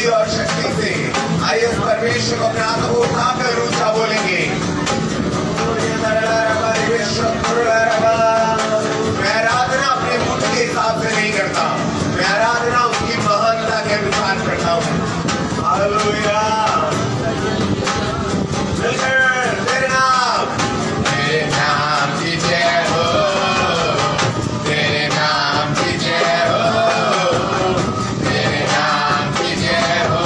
बुद्धि और शक्ति से। आइए इस परमेश्वर को अपने हाथों को उठाकर ऊंचा बोलेंगे। मैं आराधना अपने मुठ के हिसाब से नहीं करता, मैं आराधना उसकी महानता के अनुसार करता हूँ। हालेलुया। तेरे नाम की जय हो, तेरे नाम की जय हो, तेरे नाम की जय हो।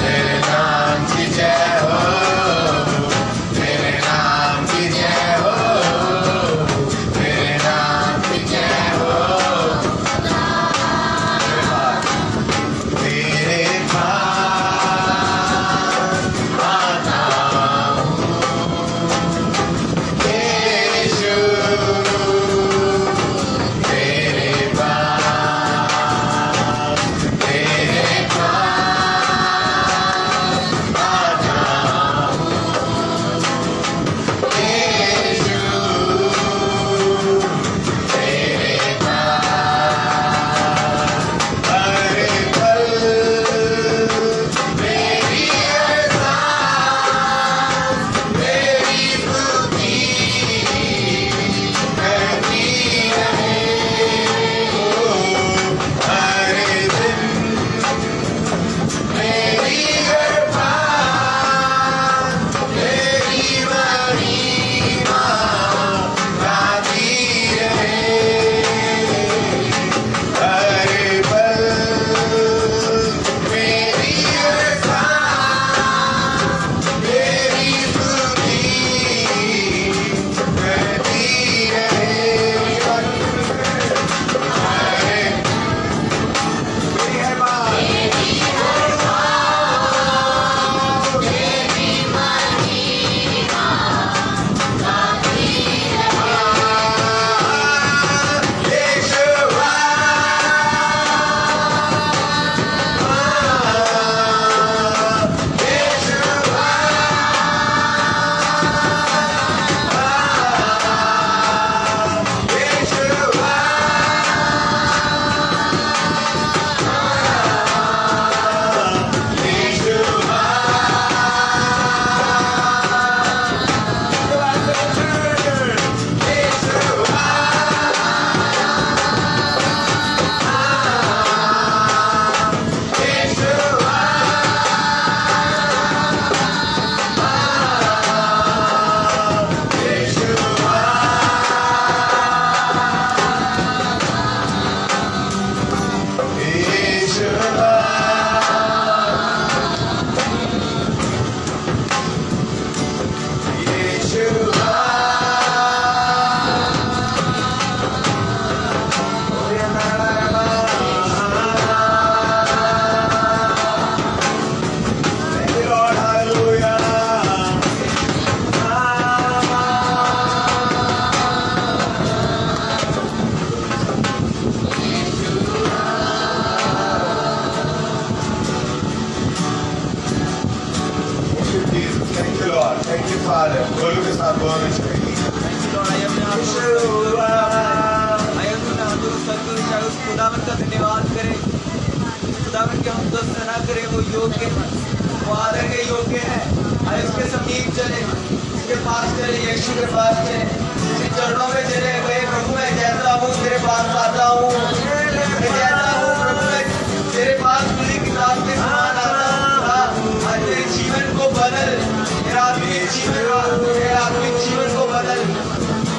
तेरे नाम की जय हो, तेरे नाम की जय हो, तेरे नाम की जय हो। तेरे पास आता हूँ यीशु, तेरे पास आता हूँ यीशु, तेरे पास हर पल मेरी हर सांस मेरी स्तुति करती रहे। हर दिन मेरी हर बात मेरी महिमा गाती रहे। हर पल मेरी हर सांस मेरी स्तुति करती रहे। Thank you, Father. बोलो के साथ बोलना चाहिए। खुदावन का धन्यवाद करें, खुदावन के हम तो सना करें, वो योग्य है, वो आदर के योग्य है। आए उसके समीप चले, उसके पास चले, यीशु के पास चले, उसके चरणों में चले। वही प्रभु मैं जैसा हूँ तेरे पास आता हूँ, मैं जैसा हूँ प्रभु मैं तेरे पास पूरी किताब के समान आता हूँ। आज तेरे जीवन को बदल, मेरा आत्मिक जीवन को बदल,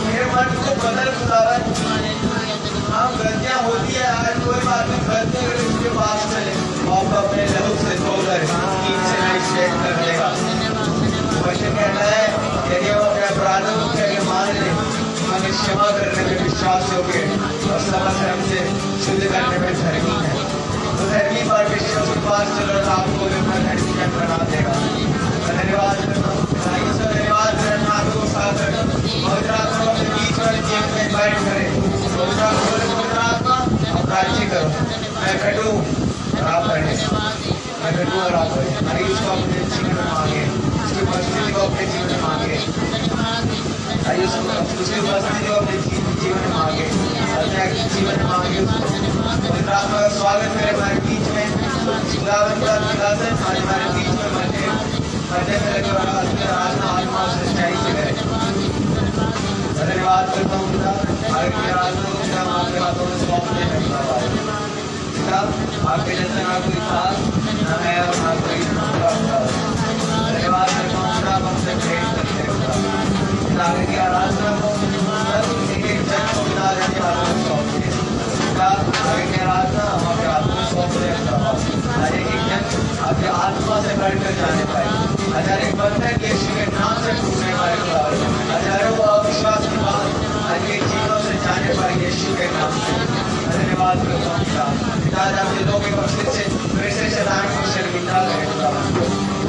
मेरे मन को बदल खुदावन। हम गलतियाँ होती है, आज कोई बात नहीं, गलती अगर उसके पास चले आप अपने लहू से धोकर नीचे नहीं शेक कर देगा। वचन कहता है यदि वो अपने अपराधों को कह मान ले, हमें क्षमा करने में विश्वास होके और समझ हमसे शुद्ध करने में धर्मी है। तो धर्मी परमेश्वर के पास चलो, आपको अपना धर्मी जन बना देगा। धन्यवाद धन्यवाद आपको साथ बीच वाले चेक में इन्वाइट करें। आप राज्य करो, मैं घटूं और आप बढ़े, मैं घटूं और आप बढ़े। मरीज को अपने जीवन में मांगे, उसकी परिस्थिति को को अपने जीवन में मांगे। आइए उसकी उपस्थिति को अपने जीवन में मांगे, अपने जीवन में मांगे। पवित्र आत्मा का स्वागत करें हमारे बीच में। खुदावन का दासन आज हमारे बीच में मरने में लगे और आराधना आत्मा और सच्चाई से करें। धन्यवाद करता हूँ पिता, आपकी आराधना को पिता हम आपके हाथों में सौंपते हैं पिता। आपके जैसा ना कोई खास ना है और ना कोई धन्यवाद करता हूँ पिता, आप हमसे प्रेम करते हैं पिता। आगे की आराधना को एक एक जन को पिता के हाथों में सौंपते हैं पिता। आगे की आराधना हम आपके हाथों में सौंपते हैं पिता। आज एक एक जन आपके आत्मा से बढ़कर जाने पाए, हजार एक बंधन यीशु के नाम से टूटने पाए खुदा, हजारों अविश्वास की बात आज के जीवनों से जाने पाए यीशु के नाम से। धन्यवाद करता हूँ पिता। पिता आपके दो के बख्शिश से फिर से शैतान को शर्मिंदा करें खुदा।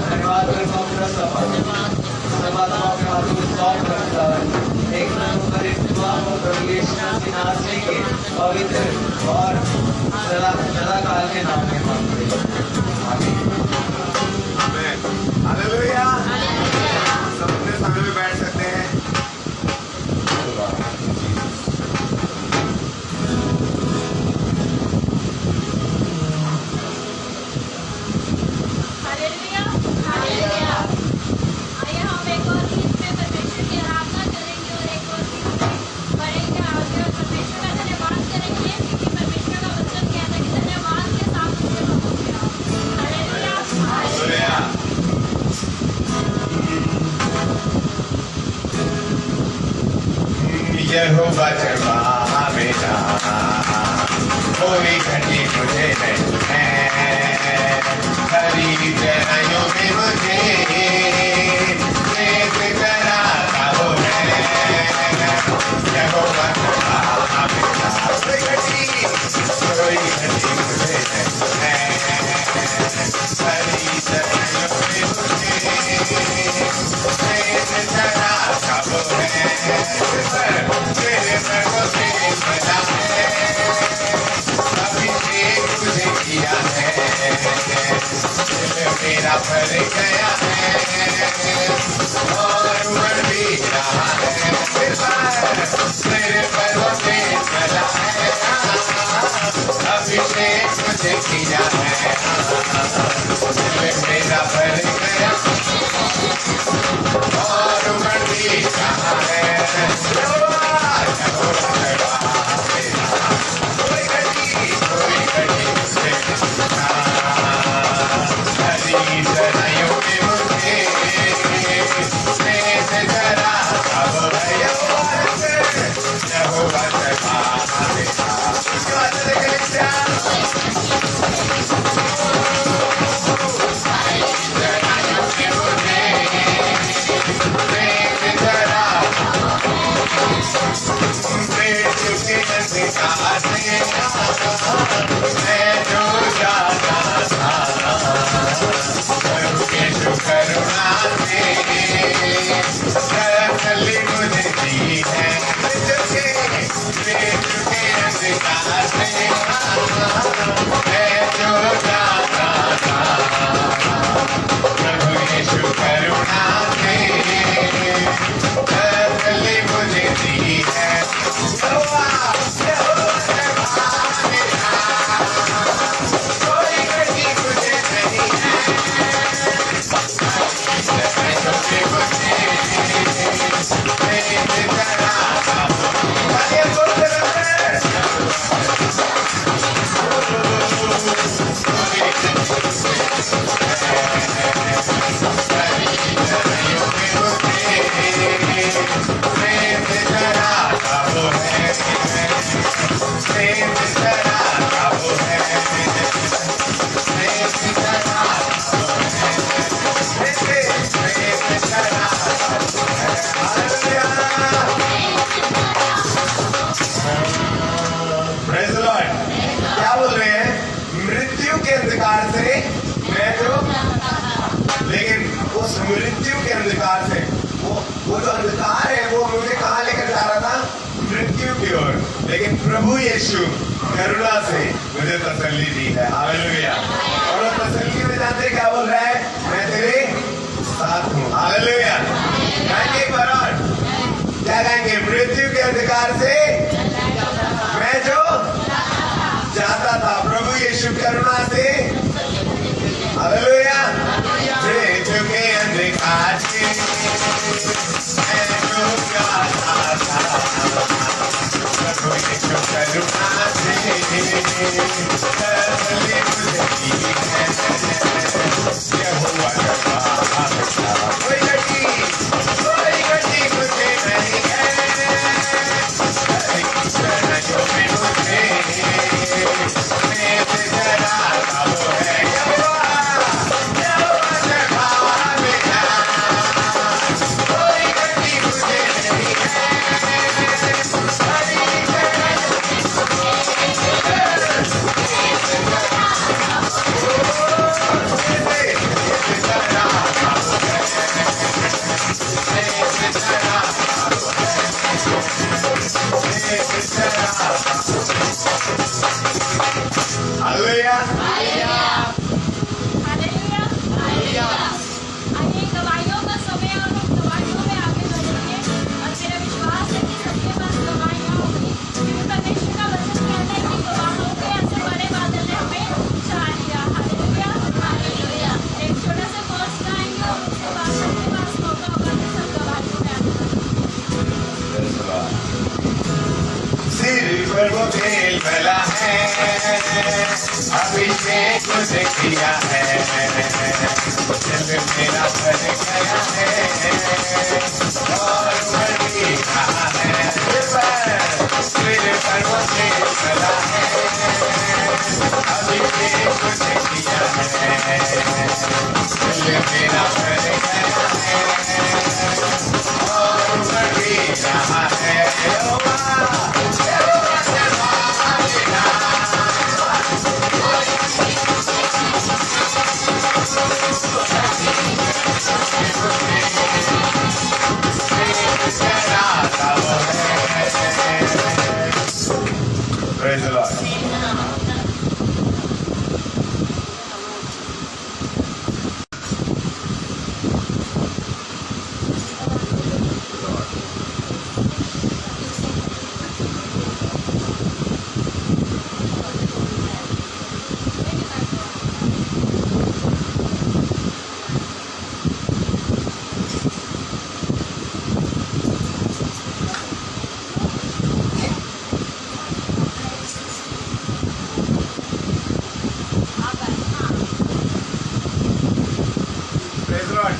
धन्यवाद करता हूँ पिता। सब आपके हाथों में सौंप रखता है। एक नंबर इस दुआ को प्रभु यीशु के नाम से के पवित्र और सदा काल के नाम में मांगते हैं। आमीन। हालेलुया। सब अपने स्थान में बैठ सकते हैं। Hallelujah, hallelujah. आइए हम एक और गीत में परमेश्वर की आराधना करेंगे और एक और गीत में पढ़ेंगे आगे और परमेश्वर का धन्यवाद करेंगे, क्योंकि परमेश्वर का वचन कहता है कि धन्यवाद के साथ उसके प्रभु के आओ। Hallelujah, hallelujah. यहोवा जवा मेरा, कोई घटी मुझे नहीं है, हरी जरायों में मुझे प्रेम कराता वो है। यहोवा जवा मेरा, कोई घटी मुझे नहीं है, हरी जरायों में मुझे प्रेम कराता वो है। तेरे प्रभु से बना है, अभिषेक तुझे किया है, मेरा भर गया है और उमड़ भी रहा है। तेरे प्रभु से बना है, अभिषेक तुझे किया है, मेरा भर गया और उमड़ भी रहा है। मृत्यु के अंधकार से वो जो अंधकार है वो मुझे कहाँ लेकर जा रहा था? मृत्यु की ओर। लेकिन प्रभु यीशु करुणा से मुझे तसल्ली दी है। हालेलुया। और वो तसल्ली में जानते क्या बोल रहा है? मैं तेरे साथ हूँ। हालेलुया। गाएंगे एक बार और, क्या गाएंगे? मृत्यु के अंधकार से मैं जो जाता था, प्रभु यीशु करुणा से, हालेलुया, मृत्यु के अंधकार से मैं जो जाता था, प्रभु यीशु करुणा से तसल्ली मुझे दी है। यहोवा का वाचा, कोई गति मुझे नहीं है, कृष्ण जो मैं मुझे मेरे जरा वो है यहोवा जगह मेरा, कोई गति मुझे नहीं है, हालेलुया। हालेलुया। आइए गवाहियों का समय और हम गवाहियों में आगे बढ़ेंगे और मेरा विश्वास है कि सबके पास गवाहियां होंगी, क्योंकि परमेश्वर का वचन कहता है कि गवाहों के ऐसे बड़े बादल ने हमें छा लिया। हालेलुया। एक छोटा सा कोर्स गाएंगे और उसके बाद सबके पास मौका होगा कि सब गवाहियों में आगे बढ़ेंगे। सिर पर वो तेल भला है, अभिषेक मुझे किया है, दिल मेरा भर गया है और भर रहा है। सिर पर वो तेल भला है, अभिषेक मुझे किया है, दिल मेरा भर गया है और भर रहा है। Praise the Lord.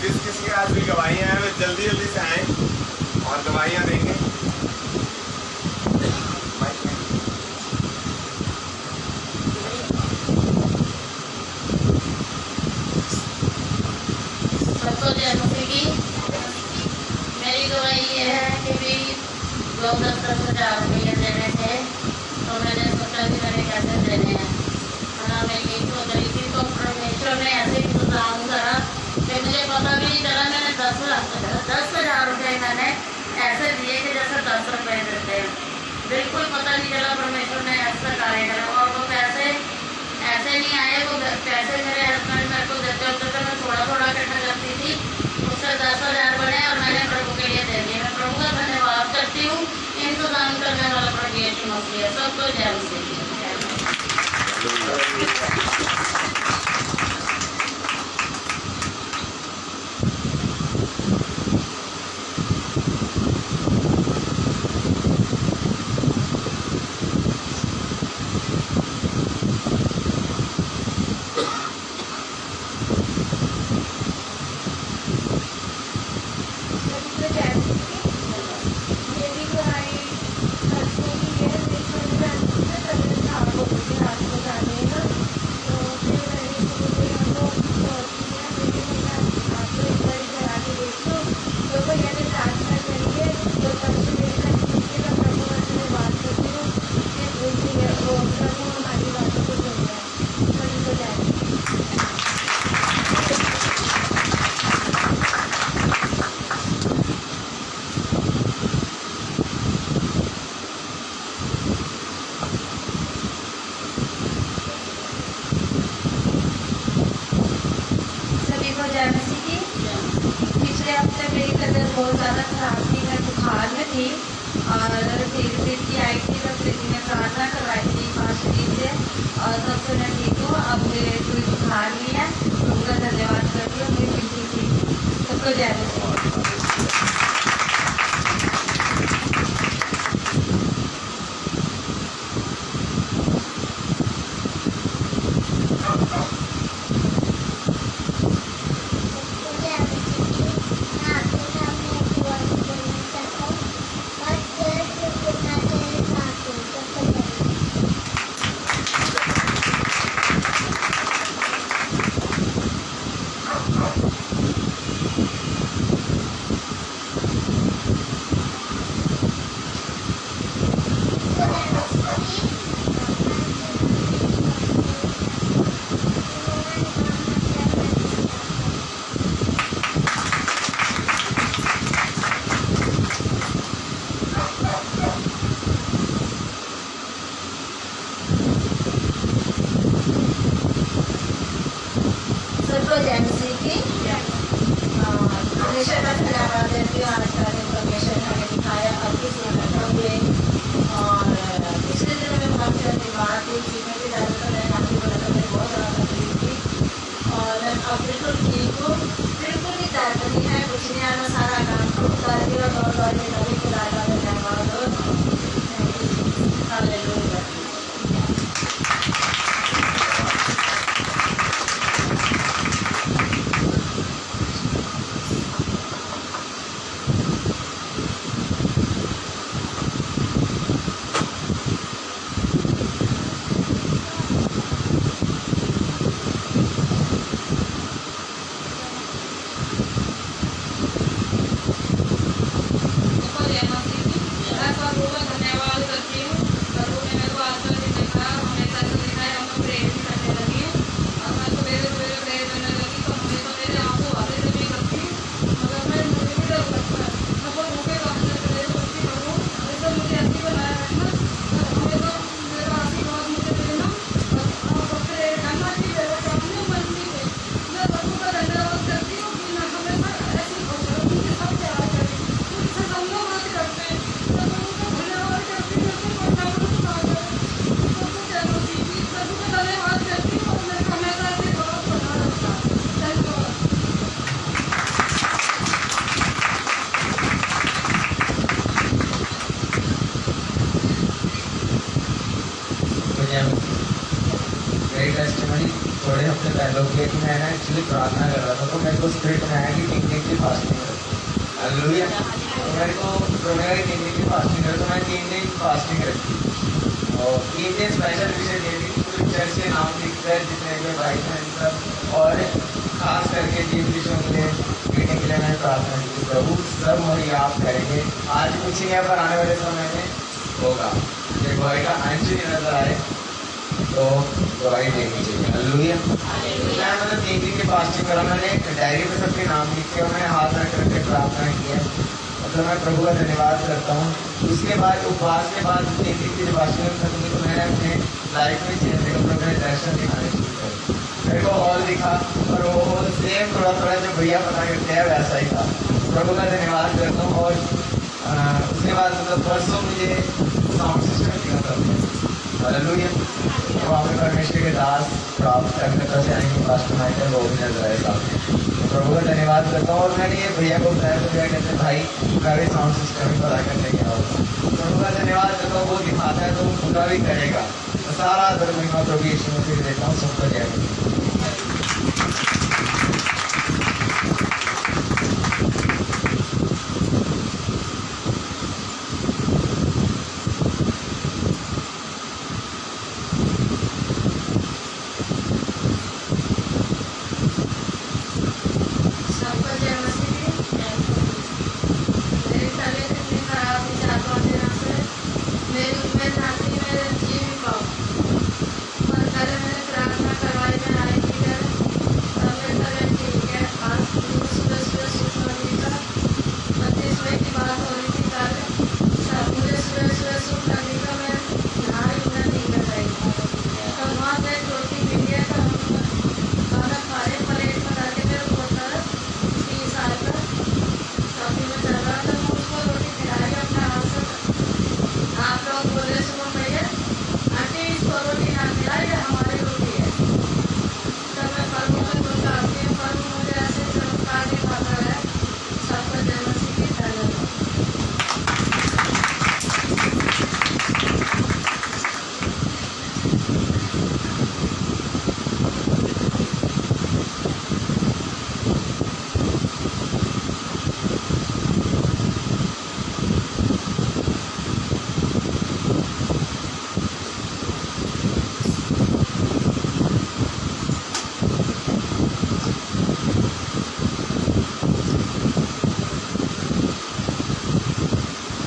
जिस किसी के पास भी गवाहियां हैं वे जल्दी जल्दी से आए और गवाहियां देंगे। सबको जय मसीह की। मेरी गवाही ये है कि भी लोग 10,000 रुपये देने थे, तो मैंने सोचा कि मैंने कैसे देने हैं। मैं यही सोच रही थी, तो परमेश्वर ने ऐसे इंतजाम करा कि मुझे पता भी नहीं चला। मैंने 10,000 रुपये मैंने ऐसे दिए कि जैसे 10 रुपये देते हैं, बिल्कुल पता नहीं चला। परमेश्वर ने ऐसा कार्य करा और वो पैसे ऐसे नहीं आए। वो पैसे मेरे हस्बैंड मेरे को देते होते थे, मैं थोड़ा थोड़ा इकट्ठा करती थी, उससे 10,000 बने और मैंने प्रभु के लिए दे दिए। मैं प्रभु का धन्यवाद करती हूँ। इंतजाम करने वाला प्रभु यीशु मसीह है। सबको जय मसीह की। मेरी गवाही तबीयत बहुत ज़्यादा खराब थी, मैं बुखार में थी और 3 दिन की आई थी। तब से मैंने प्रार्थना करवाई थी पास्टर से और तब से मैं ठीक हूँ। अब मेरे कोई बुखार नहीं है, उनका धन्यवाद करती हूँ। मैं बिल्कुल ठीक हूँ। सबको जय मसीह। सबको जय मसीह की। हमेशा मैं धन्यवाद देती हूँ। आज का दिन परमेश्वर ने हमें दिखाया और किसी घटना हुए और पिछले दिनों में बहुत सारी बीमार थी, सीखने की ज़्यादातर मैं काफ़ी बड़ा मैं बहुत ज़्यादा तकलीफ थी और मैं अब बिल्कुल ठीक हूँ। बिल्कुल भी दर्द नहीं है, कुछ नहीं है। मैं सारा काम खुद करती हूँ, दौड़ दौड़ के कभी खुदा का धन्यवाद हो। हालेलुया। सबको जय मसीह की। मैं प्रभु का धन्यवाद करती हूँ। प्रभु ने मेरे को आज का दिन दिखाया, हमेशा से दिखाया। हम लोग प्रेयर भी करने लगे और मैं सवेरे सवेरे प्रेयर करने लगी तो हमेशा मेरे आंखों आते से भी करती मगर मैं मुझे भी डर लगता है। मैं बहुत मुझे काफी प्रेयर करती प्रभु जैसे मुझे ऐसी बनाया रखना हमेशा मेरा आशीर्वाद मुझे देना और प्रेयर करना की मेरे सामने मन नहीं है। मैं प्रभु का धन्यवाद करती हूँ कि मैं हमेशा ऐसी उनके साथ प्यार करें, उनसे हम लोग बात करते हैं। मैं प्रभु का धन्यवाद करती हूँ कि कोई ना कोई ना करे। सबको जय मसीह की। प्रभु का धन्यवाद करती हूँ और मेरे को हमेशा ऐसे बहुत बना रखता है। धन्यवाद। मेरी टेस्टिमनी थोड़े हफ्ते पहले की है कि मैं एक्चुअली प्रार्थना कर रहा था तो मेरे को स्पिरिट में आया कि 3 दिन की फास्टिंग करो। हालेलुया। तो मेरे को मेरा 3 दिन की फास्टिंग करो तो मैं 3 दिन फास्टिंग रखी और 3 दिन स्पेशल विषय दे दी पूरे चर्च के नाम लिखकर जितने भी भाई बहन सब और खास करके जीव विषयों के लिए मीटिंग के लिए मैंने प्रार्थना की थी। प्रभु सब मुहैया आप करेंगे, आज कुछ नहीं है पर आने वाले समय में होगा। एक भाई का अंश नहीं नजर आए तो दवाई देनी चाहिए। हालेलुया। मैं मतलब 3 दिन की फास्टिंग करा, मैंने डायरी में सबके नाम लिखे और मैंने हाथ रख करके प्रार्थना की है। मतलब मैं प्रभु का धन्यवाद करता हूँ। उसके बाद उपवास के बाद 3 दिन की जब फास्टिंग खत्म हुई तो मैंने अपने लाइफ में चेंज देखा, अपने दर्शन दिखाने शुरू कर। मेरे को हॉल दिखा और वो हॉल सेम थोड़ा थोड़ा जो भैया पता करते हैं वैसा ही था। प्रभु का धन्यवाद करता हूँ। और उसके बाद मतलब परसों मुझे साउंड सिस्टम दिखा था। हालेलुया। तो वहाँ पे परमेश्वर के दास प्राप्त करने का जाएंगे पास्टर माइकल वो भी नजर आए सामने। तो प्रभु का धन्यवाद करता हूँ। और मैंने ये भैया को बताया तो भैया कहते भाई मैं भी साउंड सिस्टम ही पता करने गया होगा। प्रभु का धन्यवाद करता हूँ, वो दिखाता है तो वो पूरा भी करेगा। तो सारा धर्म महिमा प्रभु यीशु मसीह को देता हूँ। सबको जय मसीह। सबको जय मसीह की। मेरी तबीयत इतनी खराब थी 4-5 दिनों से, मेरी उम्मीद था कि मैं जी भी पाऊँ। पर पहले मैंने प्रार्थना करवाई, मैं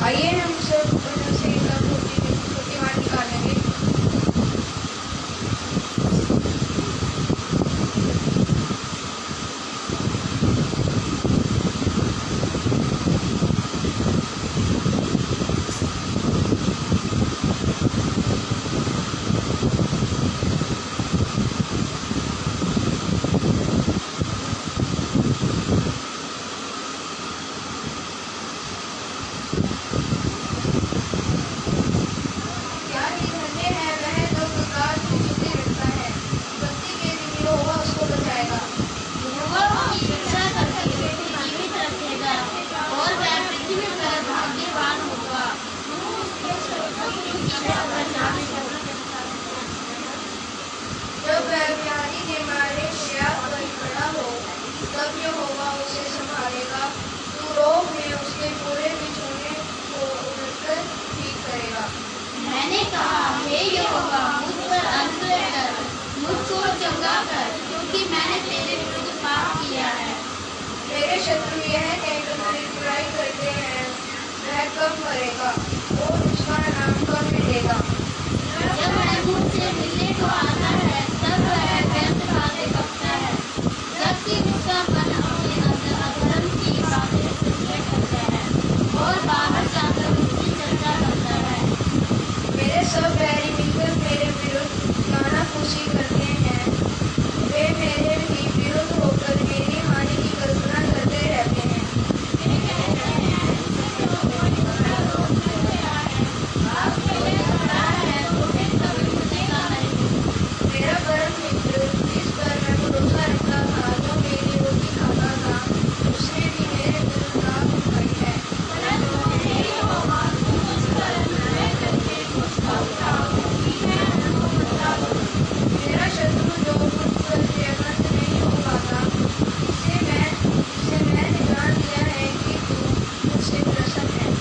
आइए हम सब से छोटी मार निकालेंगे। जब वह व्याधि के मारे शय्या पर खड़ा हो, तब यहोवा उसे संभालेगा। तू रोग में उसके पूरे बिछौने को उलटकर ठीक करेगा। मैंने कहा, हे यहोवा, मुझ पर अनुग्रह कर, मुझको चंगा कर, क्योंकि मैंने तेरे विरुद्ध पाप किया है। मेरे शत्रु यह कहकर मेरी बुराई करते हैं, वह कब मरेगा और उसका नाम कब मिटेगा। जब वह मुझसे मिलने को आता है, तब वह व्यर्थ बातें बकता है, जबकि उसका मन अपने अंदर अधर्म की बातें सुनने करता है और बाहर जाकर उसकी चर्चा करता है। मेरे सब बैरी मिलकर मेरे विरुद्ध कानाफूसी करते हैं, वे मेरे ही विरुद्ध होकर मेरी हानि की कल्पना करते रहते हैं। मेरा परम मित्र जिस पर मैं भरोसा रखता था, जो मेरी रोटी खाता था, उसने भी मेरे विरुद्ध नाक उठाई है। मेरा शत्रु जो मुझ पर जयवंत नहीं हो पाता, जिसे मैंने जान लिया है कि तू मुझसे प्रसन्न है।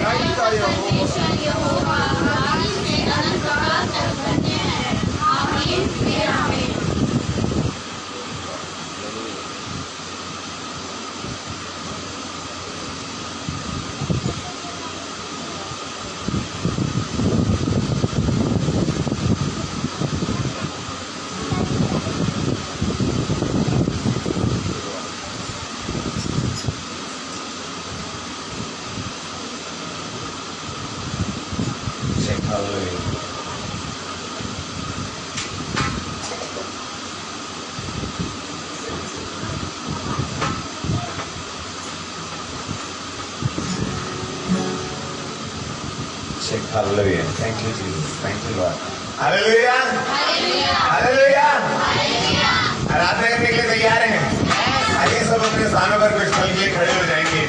इस्राएल का परमेश्वर यहोवा आदि से अनंत काल तक धन्य है। आमीन, फिर आमीन। Hallelujah. Hallelujah. Thank you, Jesus. Thank you, Lord. Hallelujah. Hallelujah. आराधना करने के लिए तैयार हैं? आइए सब अपने स्थानों पर कुछ पल के लिए खड़े हो जाएंगे।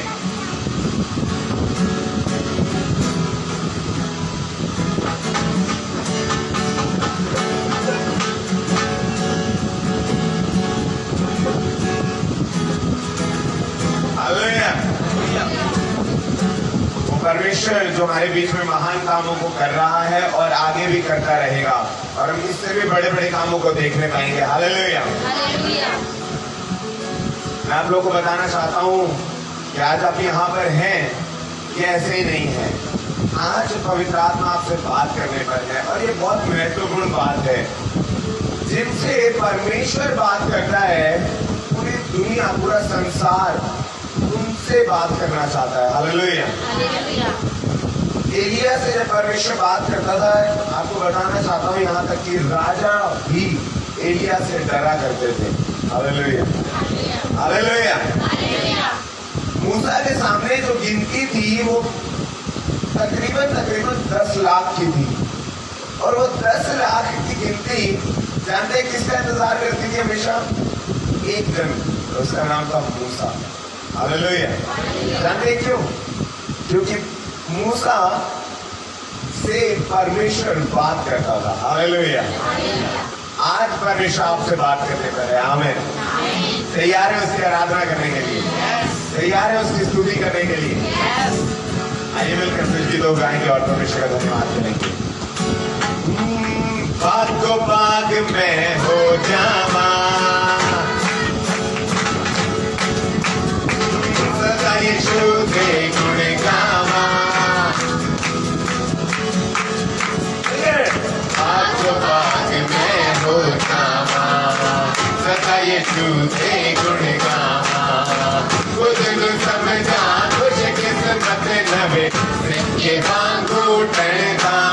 परमेश्वर जो हमारे बीच में महान कामों को कर रहा है और आगे भी करता रहेगा, और हम इससे भी बड़े बड़े कामों को देखने पाएंगे। हालेलुया। मैं आप लोगों को बताना चाहता हूँ कि आज आप यहाँ पर हैं, ये ऐसे ही नहीं है। आज पवित्र आत्मा आपसे बात करने पर है, और ये बहुत महत्वपूर्ण बात है। जिनसे परमेश्वर बात करता है, पूरी दुनिया, पूरा संसार उनसे बात करना चाहता है। हालेलुया। एलिया से जब परमेश्वर बात करता था, आपको बताना चाहता हूँ यहाँ तक कि राजा भी एलिया से डरा करते थे। हालेलुया। हालेलुया। मूसा के सामने जो गिनती थी वो तकरीबन 10 लाख की थी, और वो 10 लाख की गिनती जानते हैं किसका इंतजार करती थी हमेशा? एक जन, उसका नाम था मूसा। हालेलुया। जानते क्यों? क्योंकि मूसा से परमेश्वर बात करता था। हालेलुया। आज परमेश्वर आपसे बात करने पर है। आमीन। तैयार है उसकी आराधना करने के लिए? तैयार है उसकी स्तुति करने के लिए? आइए मिलकर फिर गीतों गाएंगे और परमेश्वर का धन्यवाद करेंगे। बाग को बाग में हो जावा, सदा यीशु के गुण गावा। बाग को बाग में हो जावा, सदा यीशु के गुण गावा। खुद को समझा कुछ किस्मत नवे, के वांगू टणका।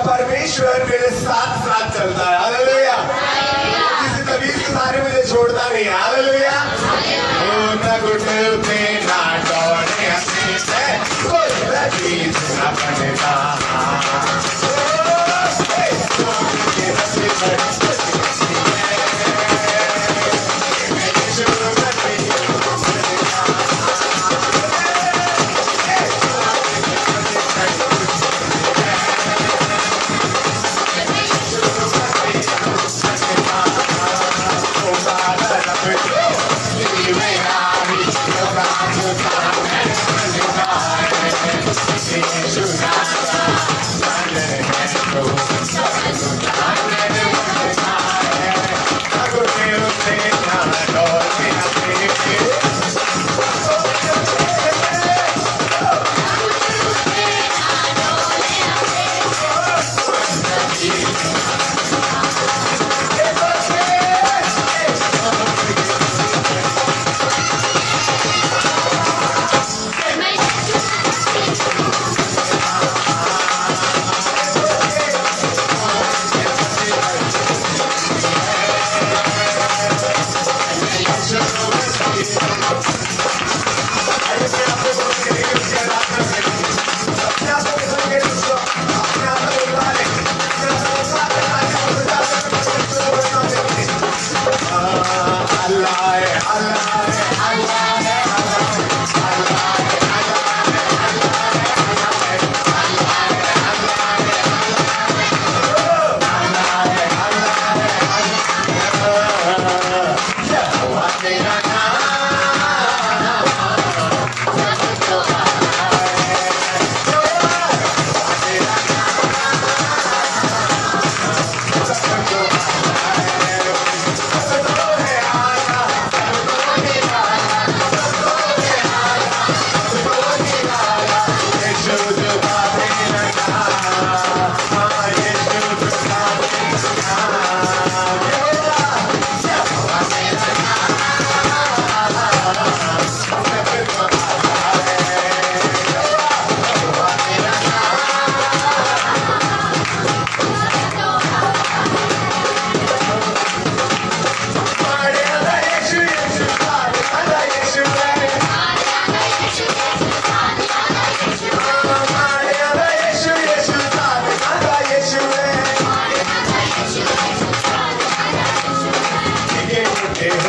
परमेश्वर मेरे साथ साथ चलता है। हालेलुया। किसी तबीयत के सहारे मुझे छोड़ता नहीं है। हालेलुया। ना घुटने उठे ना दौड़े हंसने कोई तबीयत ना बनता।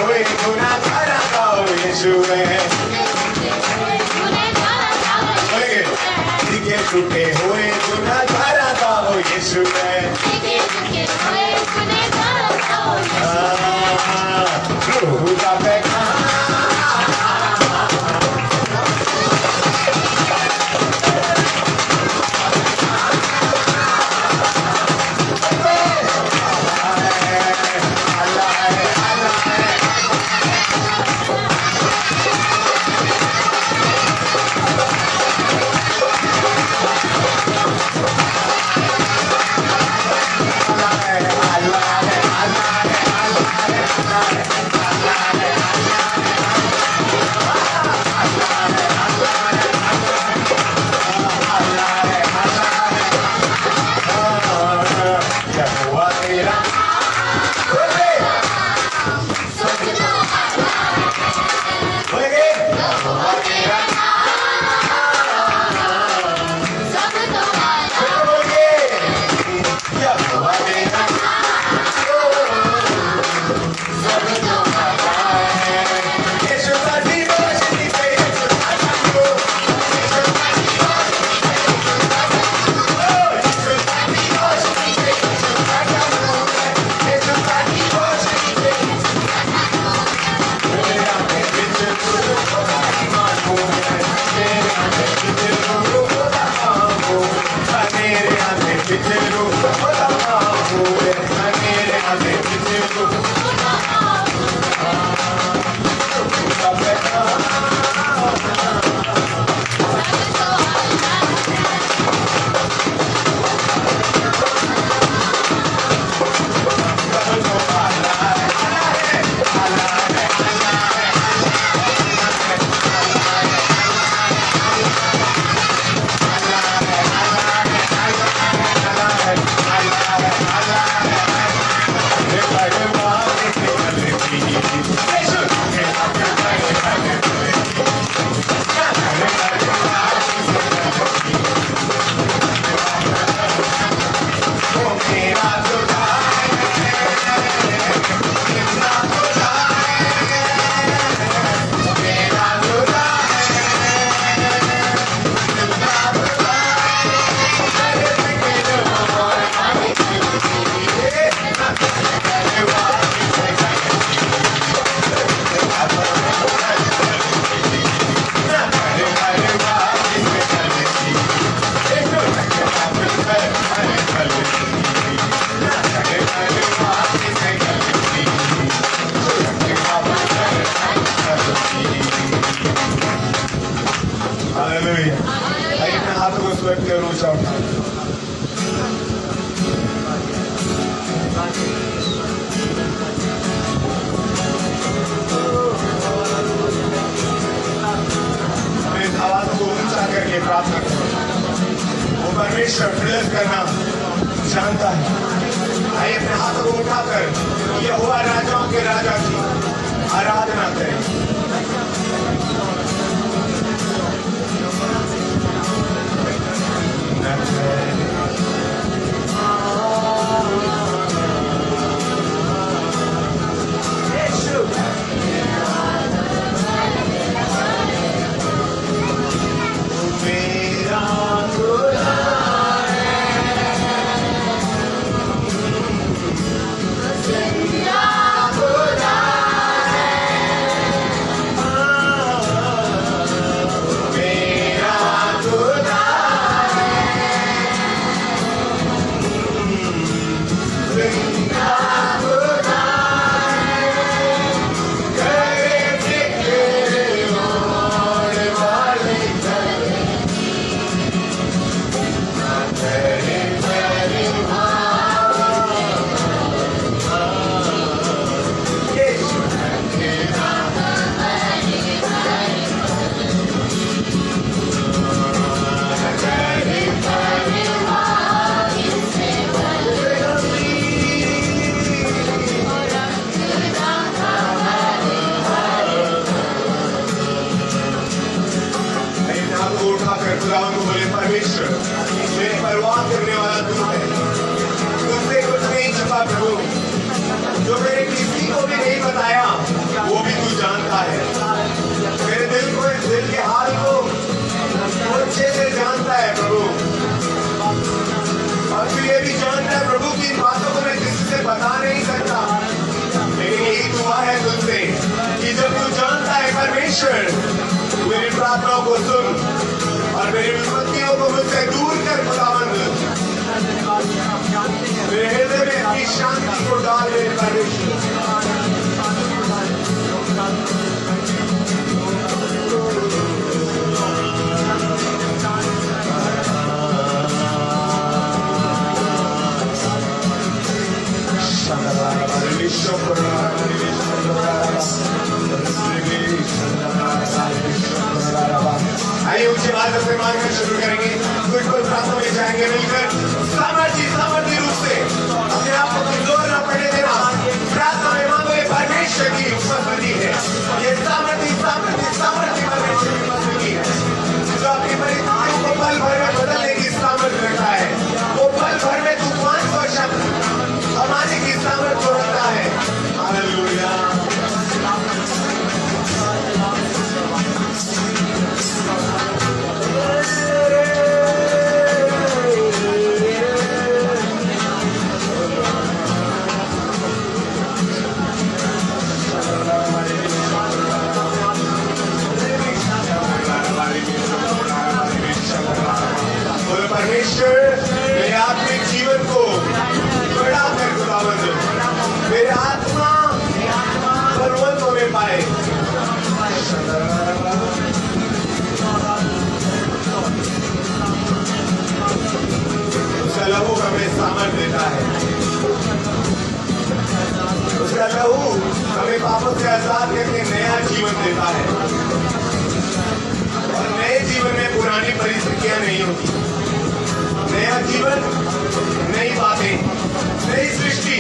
हुए गुनाहगारों का वो यीशु है। दिखे टूटे हुए गुनाहगारों का वो यीशु है। प्रभु का पैगाम परमेश्वर ब्लेस करना जानता है। आइए अपने हाथों को उठाकर यहोवा राजाओं के राजा की आराधना करें। Yeah. परमेश्वर मेरी प्रार्थनाओं को सुन और मेरी विपत्तियों को मुझसे दूर कर खुदावंद। मेरे हृदय में अपनी शांति को डाल मेरे परमेश्वर। आइए ऊंची आवाज से मांगना शुरू करेंगे। कुछ कुछ प्रार्थना में जाएंगे मिलकर सामर्थ्य रूप से अपने आप को कमजोर न पड़ने देना। प्रार्थना में मांगो ये परमेश्वर की उपस्थिति है। ये सामर्थ्य परमेश्वर की उपस्थिति है जो अपनी परिस्थितियों को पल भर में बदलने की सामर्थ्य रखता है। वो पल भर में तूफान को शब्द थमाने की सामर्थ्य रखता है। हालेलुया। परमेश्वर मेरे आत्मिक जीवन को बड़ा कर खुदावंद, मेरे आत्मा बलवंत होने पाए। उसका लहू हमें सामर्थ देता है। उसका लहू हमें पापों से आजाद करके नया जीवन देता है और नए जीवन में पुरानी परिस्थितियां नहीं होती। नया जीवन, नई बातें, नई सृष्टि।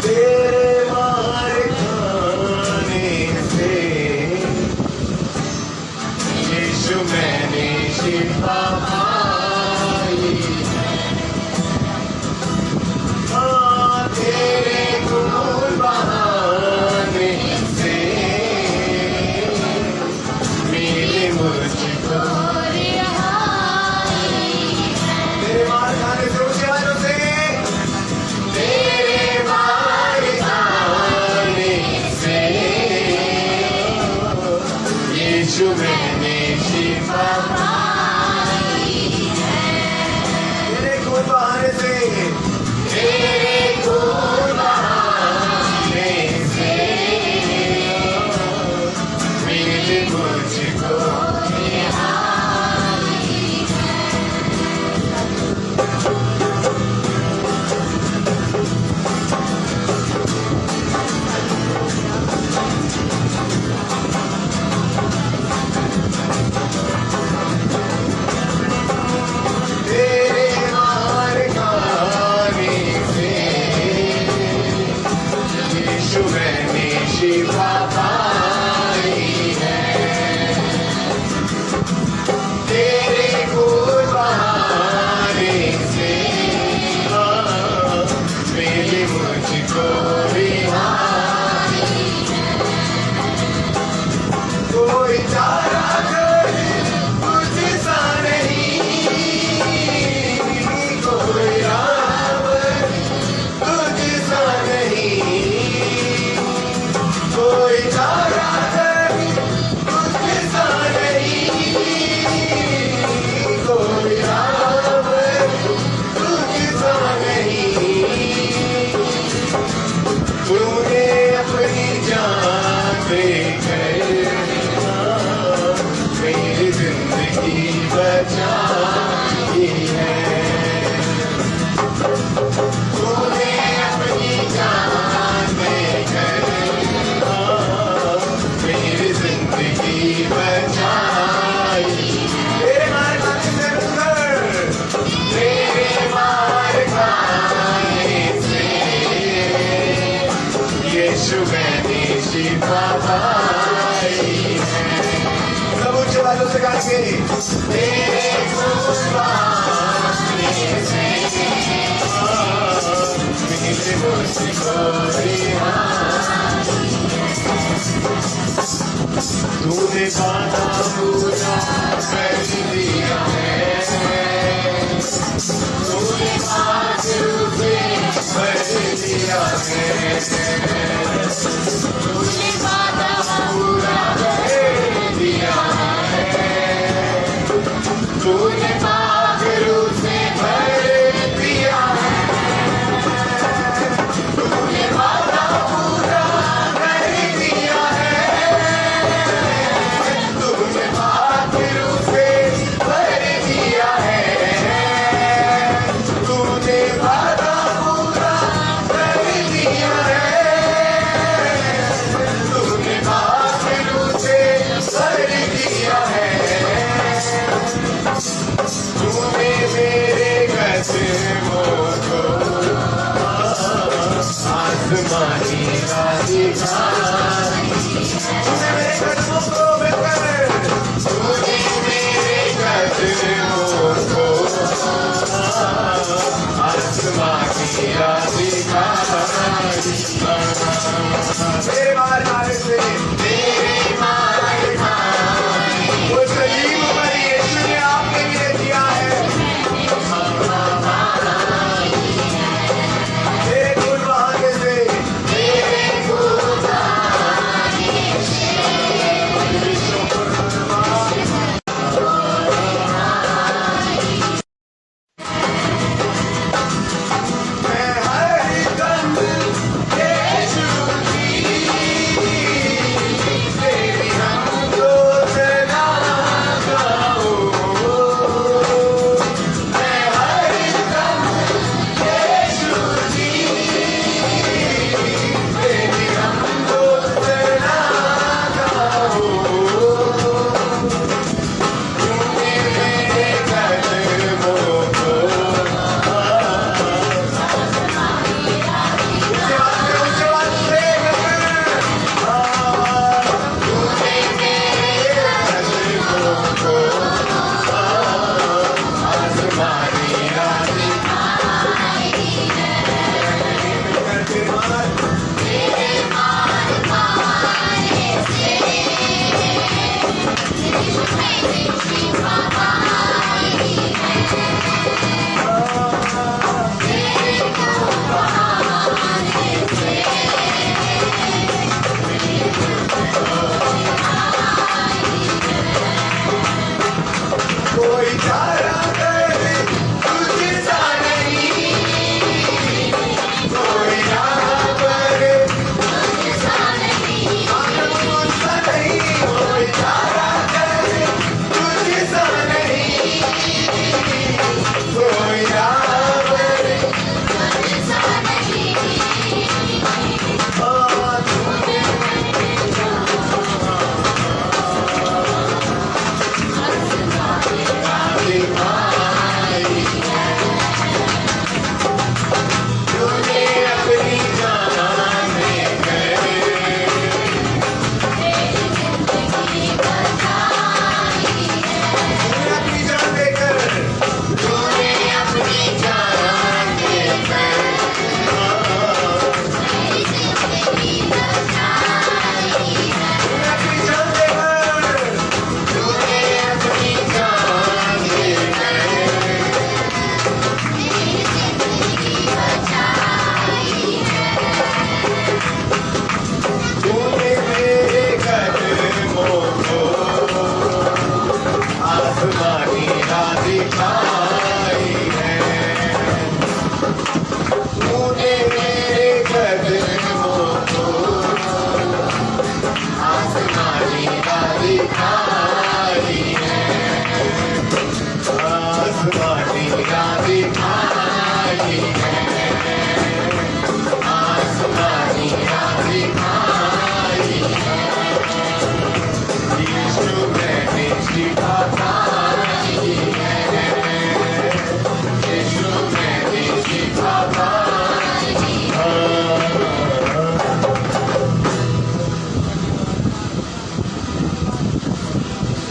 तेरे मारे खाने से यीशु मैंने शिफा पाई। हाँ तेरे खून बहाने से मिले मुझको रिहाई। तेरे मार खाने से ऊंचे वालों से यीशु मैंने शिफा पाई है। तेरे खून बहाने से, तेरे खून बहाने से मिले मुझको रिहाई है। शिफा पाई है। तालियों से गाएंगे। तेरे तूने वादा पूरा कर दिया है, तूने आंसू से भर दिया है, तूने वादा पूरा कर दिया है, तूने आंसू से भर दिया है, तूने वादा पूरा कर दिया है, तूने आंसू से भर दिया है, तूने वादा पूरा कर दिया है,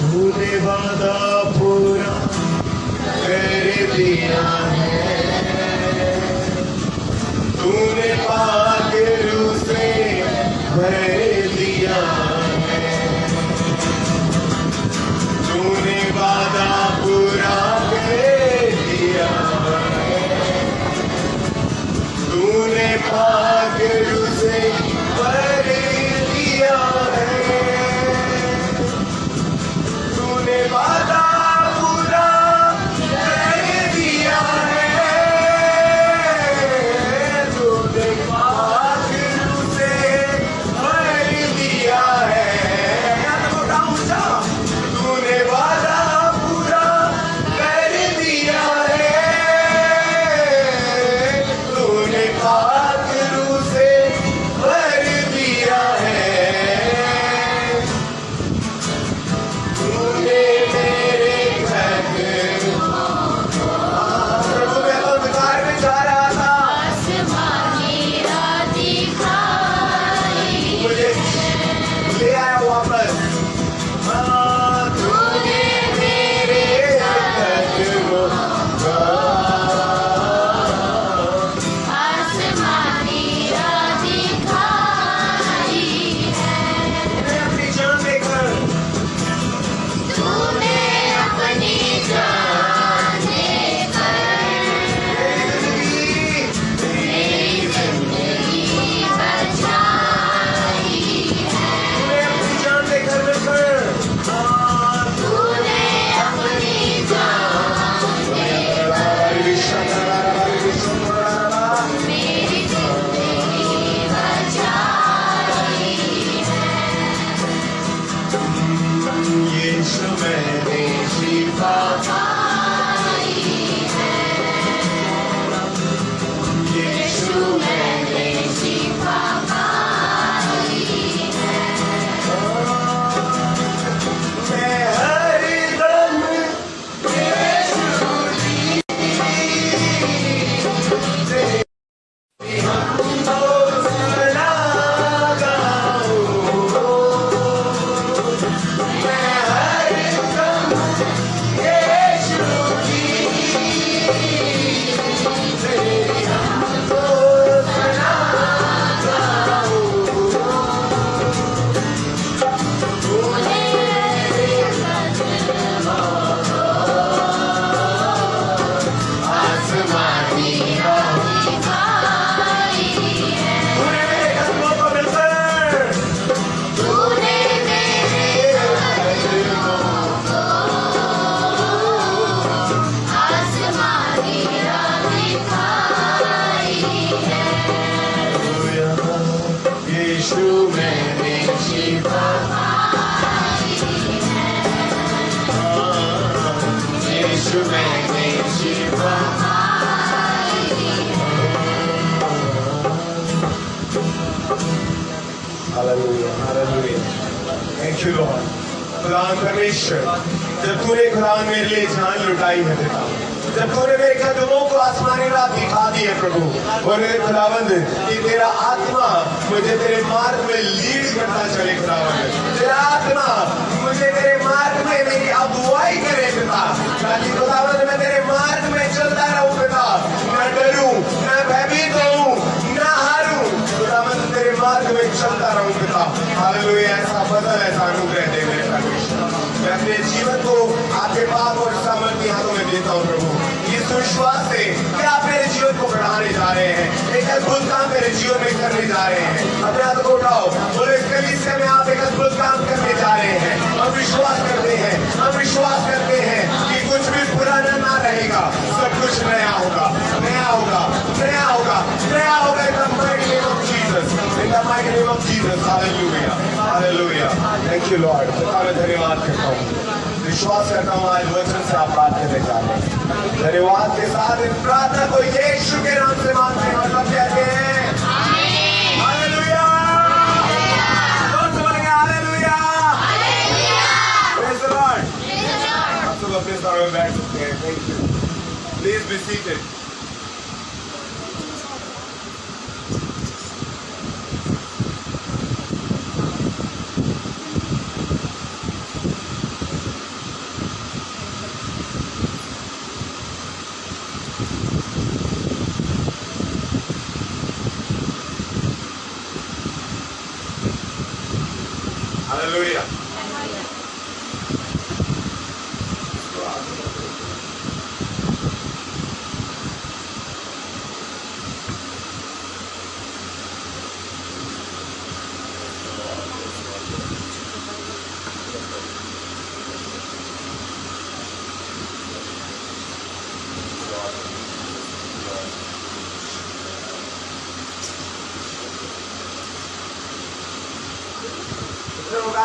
तूने वादा पूरा कर दिया है, तूने पाक रूह से भर दिया है, तूने वादा पूरा कर दिया है, तूने पाक रूह से भर दिया है, तूने वादा पूरा कर दिया है, तूने पाक रूह से भर दिया है, तूने वादा पूरा कर दिया है, तूने पाक रूह से भर दिया है, तूने मेरे घर प्रभु मैं तो अंधकार में जा रहा था, आसमानी रात दिखाई, मुझे ले आया वापस। हाँ, तूने मेरे कदमों का आसमानी रात दिखाई है, तूने अपनी जान देकर तूने अपनी जान देकर मेरी जिंदगी बचाई है, तूने अपनी जान देकर मिलकर हाँ, तूने अपनी जान मेरी जिंदगी बचाई है, यीशु मैंने शिफा पाई है, यीशु मैंने शिफा पाई है, मैं हर दम आसमानी दिखाई है, तूने मेरे कदमों को मिलकर तूने मेरे आसमानी रात दिखाई है, यीशु मैंने शिफा यीशु मैंने शिफा hallelujah hallelujah thank you Lord खुदा परमेश्वर जब तूने खुदा मेरे लिए जान लुटाई है पिता जब तूने मेरे कदमों को आसमानी रात दिखा दी है प्रभु और मेरे खुदावंद कि तेरा आत्मा मुझे तेरे मार्ग में लीड करता चले खुदावंद तेरा आत्मा मुझे तेरे मार्ग में मेरी अगुवाई करे पिता ताकि खुदावंद मैं तेरे मार्ग में चलता रहूं पिता न डरूं न भयभीत हूं न हारूं खुदावंद तेरे मार्ग में चलता रहूं पिता हालेलुया ऐसा बदल ऐसा अनुग्रह दे मेरे परमेश्वर मैं अपने जीवन को आपके पाप और सामर्थ्य हाथों में देता हूं प्रभु इस विश्वास से कि आप मेरे जीवन को बढ़ाने जा रहे हैं एक अद्भुत काम मेरे जीवन में करने जा रहे हैं अपने हाथ को उठाओ बोले इस कलीसिया में आप एक अद्भुत काम करने जा रहे हैं हम विश्वास करते हैं कि कुछ भी पुराना ना रहेगा सब कुछ नया होगा नया होगा नया होगा नया होगा in the mighty name of Jesus in the mighty name of Jesus hallelujah hallelujah thank you Lord पिता मैं धन्यवाद करता हूँ विश्वास करता हूँ आज वचन से आप बात करने जा रहे हैं धन्यवाद के साथ इस प्रार्थना को यीशु के नाम से मांगते हैं और सब कहते हैं हालेलुया कौन से बोलेंगे हालेलुया प्रेज़ द लॉर्ड आप सब अपने स्थानों में बैठ सकते हैं thank you please be seated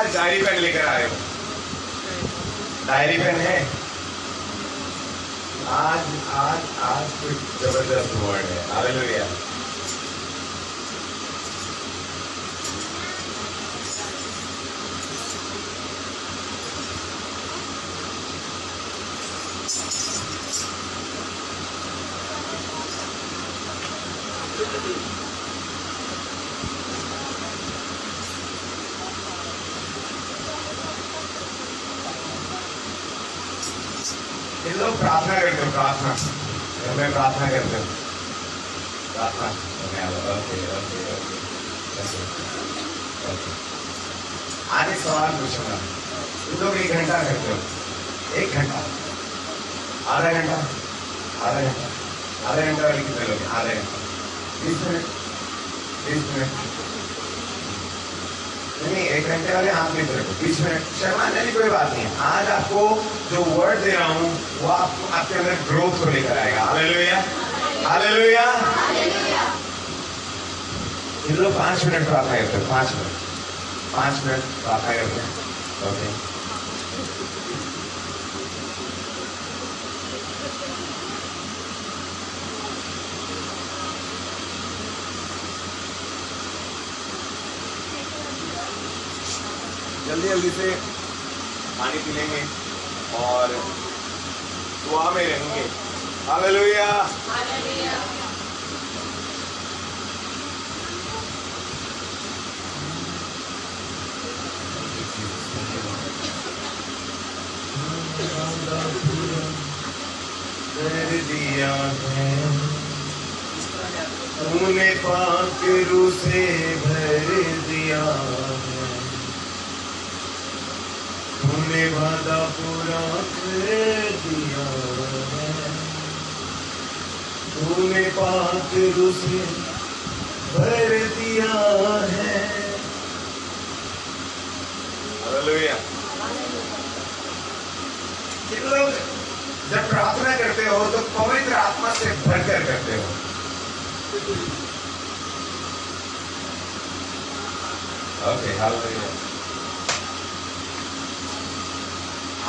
आज डायरी पेन लेकर आए हो? डायरी पेन है? आज आज आज कुछ जबरदस्त वर्ड है। हालेलुया। ये लोग प्रार्थना करते हो, प्रार्थना घर में प्रार्थना करते हो, प्रार्थना ओके ओके ओके ओके। आज एक सवाल पूछूंगा, तुम लोग 1 घंटा करते हो? 1 घंटा, आधा घंटा, आधा घंटा, आधा घंटा वाले कितने लोग? आधा घंटा, 20 मिनट, 20 मिनट नहीं, 1 घंटे वाले हाथ में रखो। 20 मिनट शर्माने वाली कोई बात नहीं है। आज आपको जो वर्ड दे रहा हूँ वो आपको आपके अंदर ग्रोथ को लेकर आएगा। Hallelujah, hallelujah. ये लोग 5 मिनट प्रार्थना करते हैं, 5 मिनट, 5 मिनट प्रार्थना करते हैं। ओके, जल्दी जल्दी से पानी पी लेंगे और दुआ में रहेंगे। हालेलुया, कर दिया है तूने, पाक रूह से भर दिया है, तूने वादा पूरा कर दिया है, तूने पाक रूह से भर दिया है। हालेलुया। किन लोग जब प्रार्थना करते हो तो पवित्र आत्मा से भरकर करते हो? Okay, hallelujah.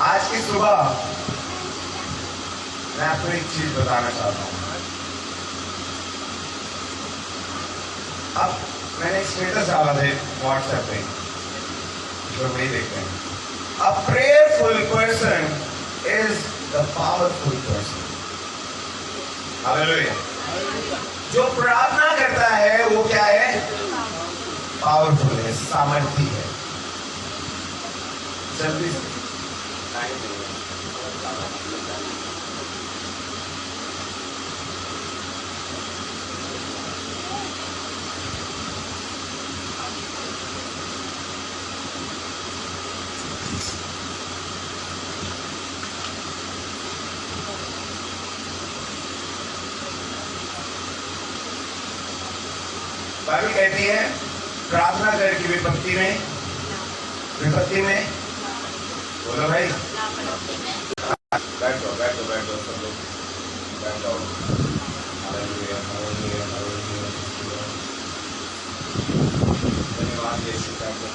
आज की सुबह मैं आपको एक चीज बताना चाहता हूं। अब मैंने एक स्टेटस डाला था व्हाट्सएप पे, जो नहीं देखते हैं। A prayerful person is the powerful person. Hallelujah. जो प्रार्थना करता है वो क्या है? पावरफुल है, सामर्थी है। जल्दी से बाइबल कहती है प्रार्थना करके विपत्ति में बोलो भाई, बैठ जाओ बैठ जाओ बैठ जाओ, सब लोग बैठ जाओ। Hallelujah, hallelujah, hallelujah. धन्यवाद यीशु। बैठ जाओ।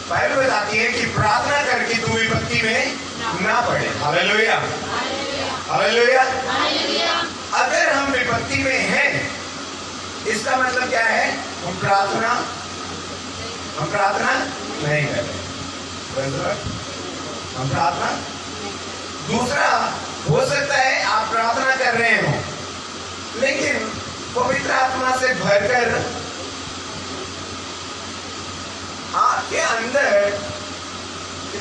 बाइबल बताती है कि प्रार्थना करके तू विपत्ति में ना पड़े। Hallelujah, hallelujah. अगर हम विपत्ति में हैं, इसका मतलब क्या है? हम प्रार्थना नहीं कर रहे। हम प्रार्थना, दूसरा हो सकता है आप प्रार्थना कर रहे हो लेकिन पवित्र आत्मा से भरकर आपके अंदर,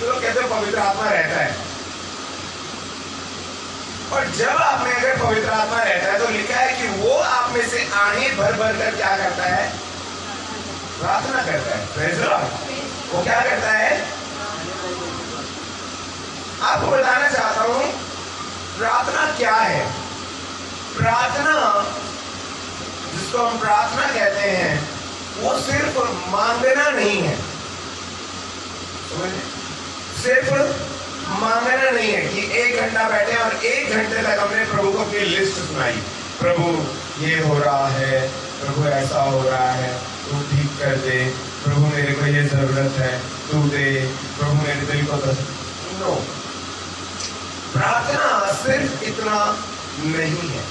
लोग कहते हैं पवित्र आत्मा रहता है, और जब आप में अगर पवित्र आत्मा रहता है तो लिखा है कि वो आप में से आने भर भर कर क्या करता है? प्रार्थना करता है। Praise the Lord. वो क्या करता है? आपको बताना चाहता हूं प्रार्थना क्या है। प्रार्थना, जिसको हम प्रार्थना कहते हैं, वो सिर्फ मांगना नहीं है। सिर्फ मांगना नहीं है कि 1 घंटा बैठे और 1 घंटे तक हमने प्रभु को अपनी लिस्ट सुनाई। प्रभु ये हो रहा है, प्रभु ऐसा हो रहा है, तू ठीक कर दे, प्रभु मेरे को ये जरूरत है, तू दे, प्रभु मेरे दिल को नो, प्रार्थना सिर्फ इतना नहीं है।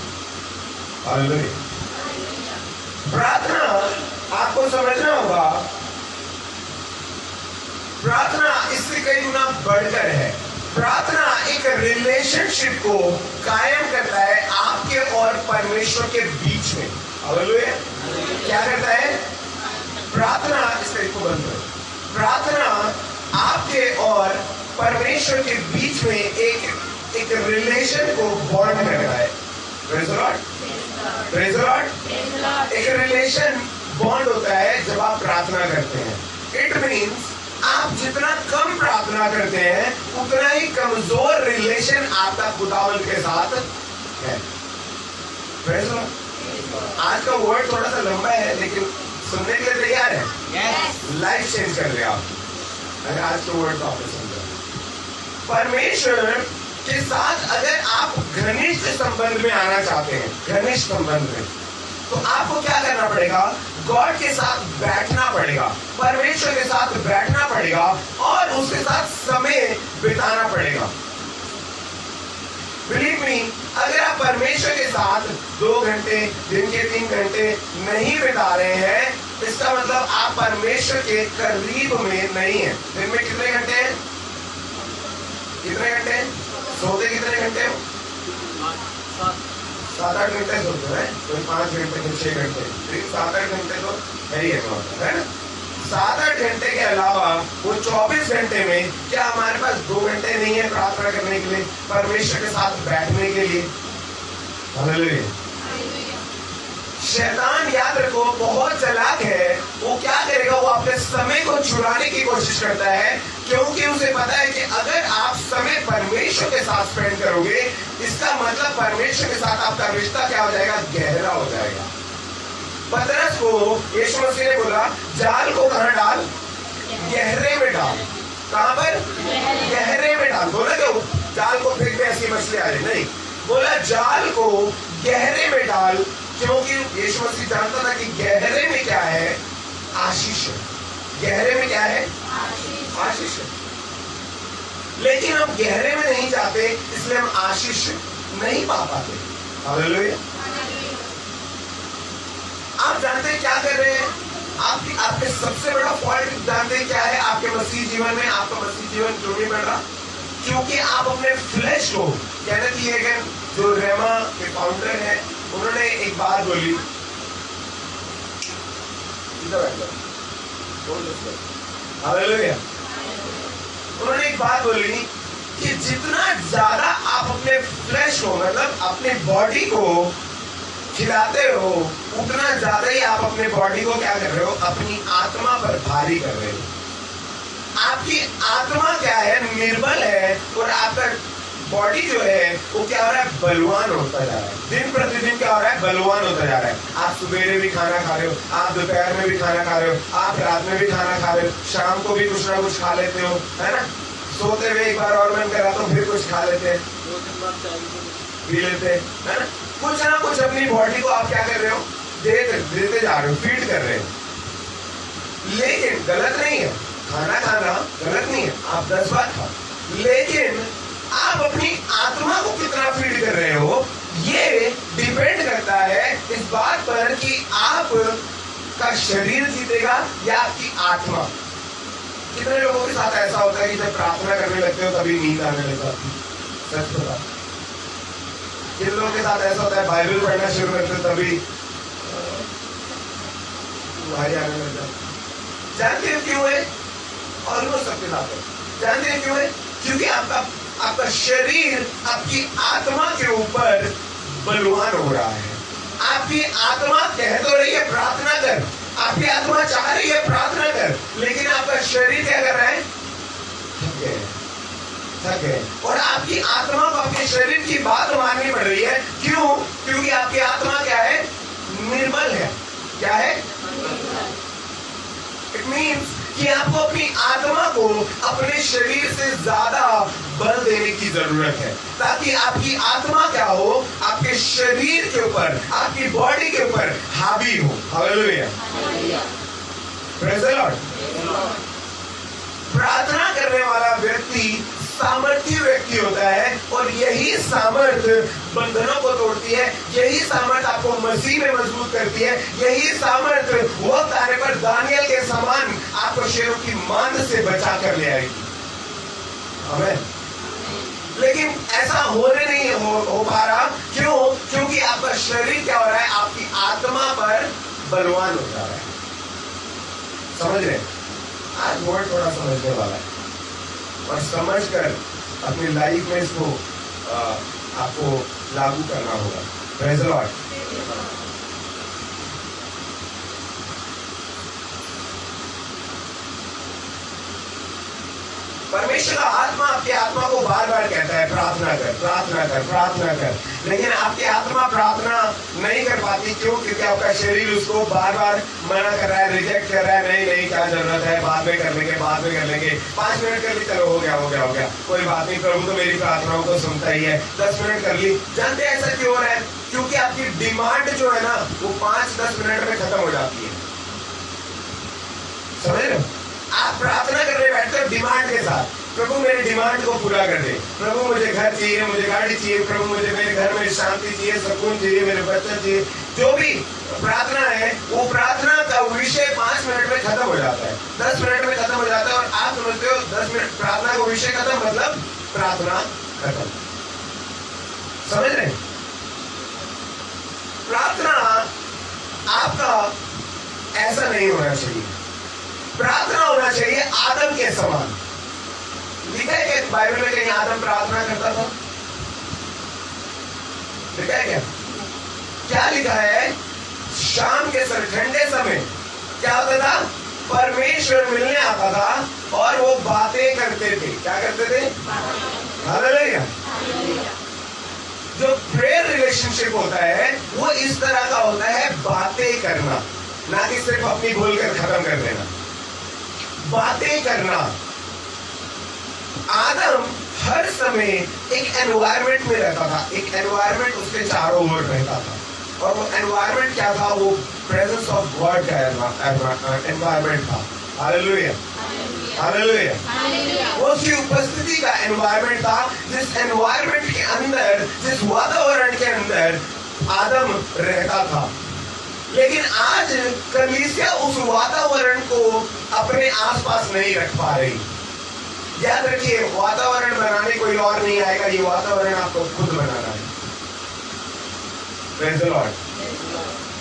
हालेलुया। प्रार्थना आपको समझना होगा, प्रार्थना इससे कई गुना बढ़कर है। प्रार्थना एक रिलेशनशिप को कायम करता है आपके और परमेश्वर के बीच में। हालेलुया। क्या करता है प्रार्थना? इसको बंद करो। प्रार्थना आपके और परमेश्वर के बीच में एक रिलेशन को बॉन्ड करता है। Praise the Lord, praise the Lord. एक रिलेशन बॉन्ड होता है जब आप प्रार्थना करते हैं। इट मीन्स आप जितना कम प्रार्थना करते हैं उतना ही कमजोर रिलेशन आपका खुदावंद के साथ है। Praise the Lord. आज का वर्ड थोड़ा सा लंबा है, लेकिन सुनने के लिए तैयार है? लाइफ चेंज कर ले आप अगर आज के वर्ड को आपने समझा। परमेश्वर के साथ अगर आप घनिष्ठ संबंध में आना चाहते हैं, घनिष्ठ संबंध में, तो आपको क्या करना पड़ेगा? गॉड के साथ बैठना पड़ेगा, परमेश्वर के साथ बैठना पड़ेगा और उसके साथ समय बिताना पड़ेगा। बिलीव मी, अगर आप परमेश्वर के साथ 2 घंटे, दिन के 3 घंटे नहीं बिता रहे हैं, इसका मतलब आप परमेश्वर के करीब में नहीं है। दिन में कितने घंटे हैं? कितने घंटे? सोते कितने घंटे हो? 7-8 घंटे सोते हैं, कोई 5 घंटे, कोई 6 घंटे, 7-8 घंटे तो है ही है ना। 7-8 घंटे के अलावा वो 24 घंटे में क्या हमारे पास 2 घंटे नहीं है प्रार्थना करने के लिए, परमेश्वर के साथ बैठने के लिए? हालेलुया। शैतान, याद रखो, बहुत चालाक है। वो क्या करेगा? वो अपने समय को चुराने की कोशिश करता है, क्योंकि उसे पता है कि अगर आप समय परमेश्वर के साथ स्पेंड करोगे, इसका मतलब परमेश्वर के साथ आपका रिश्ता क्या हो जाएगा? गहरा हो जाएगा। पतरस को यीशु मसीह ने बोला, जाल को कहां डाल? गहरे में डाल। कहां पर? गहरे में डाल। बोला क्यों? जाल को फेंक दे ऐसी मछली आ रही, नहीं, बोला जाल को गहरे में डाल, क्योंकि यीशु मसीह जानता था कि गहरे में क्या है? आशीष है। गहरे में क्या है? आशीष है। लेकिन हम गहरे में नहीं जाते, इसलिए हम आशीष नहीं पा पाते। हालेलुया। आप जानते हैं क्या कर रहे हैं? आपके सबसे बड़ा फॉल्ट जानते हैं क्या है? आपके मसीह जीवन में आपका मसीह जीवन क्यों नहीं बढ़ रहा? क्योंकि आप अपने फ्लैश को, केनेथ हेगन जो रेमा के फाउंडर है, उन्होंने एक बात बोली, हालेलुया। उन्होंने एक बात बोली कि जितना ज्यादा आप अपने फ्लैश को, मतलब अपने बॉडी को खिलाते हो, उतना ज्यादा ही आप अपने बॉडी को क्या कर रहे हो? अपनी आत्मा पर भारी कर रहे हो। आपकी आत्मा क्या है? निर्बल है, और आपका बॉडी जो है वो क्या हो रहा है? बलवान होता जा रहा है। दिन प्रतिदिन क्या हो रहा है? बलवान होता जा रहा है। आप सुबह भी खाना खा रहे हो, आप दोपहर में भी खाना खा रहे हो, आप रात में भी खाना खा रहे हो, शाम को भी कुछ ना कुछ खा लेते हो, है ना। सोते हुए एक बार और मन करा तो फिर कुछ खा लेते हैं, पी लेते हैं, है ना। कुछ ना कुछ अपनी बॉडी को आप क्या कर रहे हो? देते जा रहे हो, फीड कर रहे हो। लेकिन गलत नहीं है, खाना खाना गलत नहीं है, आप 10 बार खाओ, लेकिन आप अपनी आत्मा को कितना फीड कर रहे हो, ये डिपेंड करता है इस बात पर कि आप का शरीर जीतेगा या आपकी आत्मा। कितने लोगों के साथ ऐसा होता है कि जब प्रार्थना करने लगते हो तभी नींद आने लगता है? सच बता। किन लोगों के साथ ऐसा होता है बाइबल पढ़ना शुरू करते तभी भाई आने लगता है? जानते हैं क्यों है? ऑलमोस्ट सबके साथ है। जानते हैं क्यों है? क्योंकि आपका शरीर आपकी आत्मा के ऊपर बलवान हो रहा है। आपकी आत्मा कह तो रही है प्रार्थना कर, आपकी आत्मा चाह रही है प्रार्थना कर, लेकिन आपका शरीर क्या कर रहा है? थक गए और आपकी आत्मा को अपने शरीर की बात माननी पड़ रही है। क्यों? क्योंकि आपकी आत्मा क्या है? निर्बल है। क्या है? इट मीन्स कि आपको अपनी आत्मा को अपने शरीर से ज्यादा बल देने की जरूरत है, ताकि आपकी आत्मा क्या हो? आपके शरीर के ऊपर, आपकी बॉडी के ऊपर हावी हो। Hallelujah, praise the Lord. प्रार्थना करने वाला व्यक्ति सामर्थ्य व्यक्ति होता है और यही सामर्थ्य बंधनों को तोड़ती है, यही सामर्थ्य आपको मसीह में मजबूत करती है, यही सामर्थ्य वक्त आने पर दानियल के समान आपको शेरों की मांद से बचा कर ले आएगी। आमीन। लेकिन ऐसा होने नहीं हो पा रहा। क्यों? क्योंकि आपका शरीर क्या हो रहा है? आपकी आत्मा पर बलवान हो जा रहा है। समझ रहे? आज वर्ड थोड़ा समझने वाला है और समझकर अपनी लाइफ में इसको आपको लागू करना होगा। Praise the Lord. परमेश्वर का आत्मा आपकी आत्मा को बार बार कहता है प्रार्थना कर, प्रार्थना कर, प्रार्थना कर, लेकिन आपकी आत्मा प्रार्थना नहीं कर पाती। क्यों? क्योंकि आपका शरीर उसको बार बार मना कर रहा है, रिजेक्ट कर रहा है। नहीं नहीं, क्या जरूरत है, बाद में कर लेंगे, बाद में कर लेंगे, 5 मिनट कर ली, चलो हो गया हो गया हो गया, कोई बात नहीं, प्रभु तो मेरी प्रार्थनाओं को सुनता ही है, 10 मिनट कर ली। जानते हैं ऐसा क्यों हो रहा है? क्योंकि आपकी डिमांड जो है ना वो 5-10 मिनट में खत्म हो जाती है। समझ रहे हो? आप प्रार्थना करने बैठते हो डिमांड के साथ, प्रभु मेरे डिमांड को पूरा कर दे, प्रभु मुझे घर चाहिए, मुझे गाड़ी चाहिए, प्रभु मुझे मेरे घर में शांति चाहिए, सुकून चाहिए, मेरे बच्चे चाहिए। जो भी प्रार्थना है वो प्रार्थना का विषय 5 मिनट में खत्म हो जाता है, 10 मिनट में खत्म हो जाता है। और आप समझते हो 10 मिनट प्रार्थना का विषय खत्म मतलब प्रार्थना खत्म। समझ रहे? प्रार्थना आपका ऐसा नहीं होना चाहिए। प्रार्थना होना चाहिए आदम के समान। लिखा है क्या बाइबल में कहीं आदम प्रार्थना करता था? लिखा है क्या? क्या लिखा है? शाम के समय, ठंडे समय क्या होता था? परमेश्वर मिलने आता था और वो बातें करते थे। क्या करते थे? हालेलुया। जो प्रेयर रिलेशनशिप होता है वो इस तरह का होता है, बातें करना, ना कि सिर्फ अपनी बोलकर खत्म कर देना। बातें करना। आदम हर समय एक एनवायरमेंट में रहता था, एक एनवायरमेंट उसके चारों ओर रहता था और वो एनवायरमेंट क्या था? वो प्रेजेंस ऑफ गॉड का एनवायरमेंट था। Hallelujah, hallelujah. वो उसकी उपस्थिति का एनवायरमेंट था। जिस एनवायरमेंट के अंदर, जिस वातावरण के अंदर आदम रहता था। लेकिन आज कलीसिया उस वातावरण को अपने आसपास नहीं रख पा रही। याद रखिए, वातावरण बनाने कोई और नहीं आएगा, ये वातावरण आपको खुद बनाना है। Praise the Lord.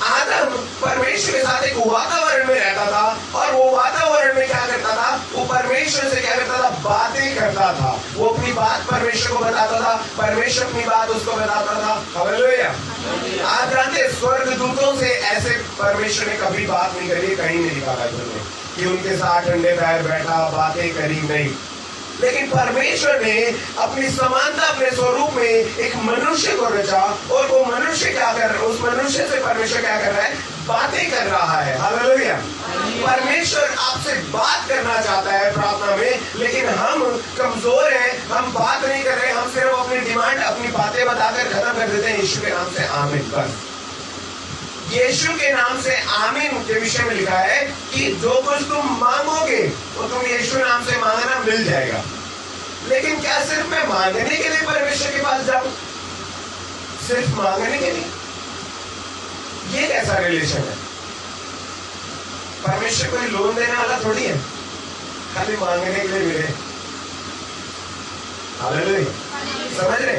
आदम परमेश्वर के साथ एक वातावरण में रहता था और वो वातावरण में क्या करता था? वो परमेश्वर से क्या करता था? बातें करता था। वो अपनी बात परमेश्वर को बताता था, परमेश्वर अपनी बात उसको बताता था। हालेलुया। आज जानते स्वर्ग दूतों से ऐसे परमेश्वर ने कभी बात नहीं करी, कहीं नहीं लिखा बाइबल में कि उनके साथ ठंडे पैर बैठा बातें करी, नहीं। लेकिन परमेश्वर ने अपनी समानता, अपने स्वरूप में एक मनुष्य को रचा और वो मनुष्य क्या कर रहा है? उस मनुष्य से परमेश्वर क्या कर रहा है? बातें कर रहा है। हालेलुया। परमेश्वर आपसे बात करना चाहता है प्रार्थना में, लेकिन हम कमजोर हैं, हम बात नहीं कर रहे, हम सिर्फ अपनी डिमांड, अपनी बातें बताकर खत्म कर देते हैं। यीशु के नाम से आमीन। बस यीशु के नाम से आमीन के विषय में लिखा है कि जो कुछ तुम मांगोगे वो तुम यीशु नाम से मांगना मिल जाएगा। लेकिन क्या सिर्फ मैं मांगने के लिए परमेश्वर के पास जाऊं? सिर्फ मांगने के लिए? ये कैसा रिलेशन है? परमेश्वर कोई लोन देने वाला थोड़ी है, खाली मांगने के लिए मिले। हालेलुया। समझ रहे?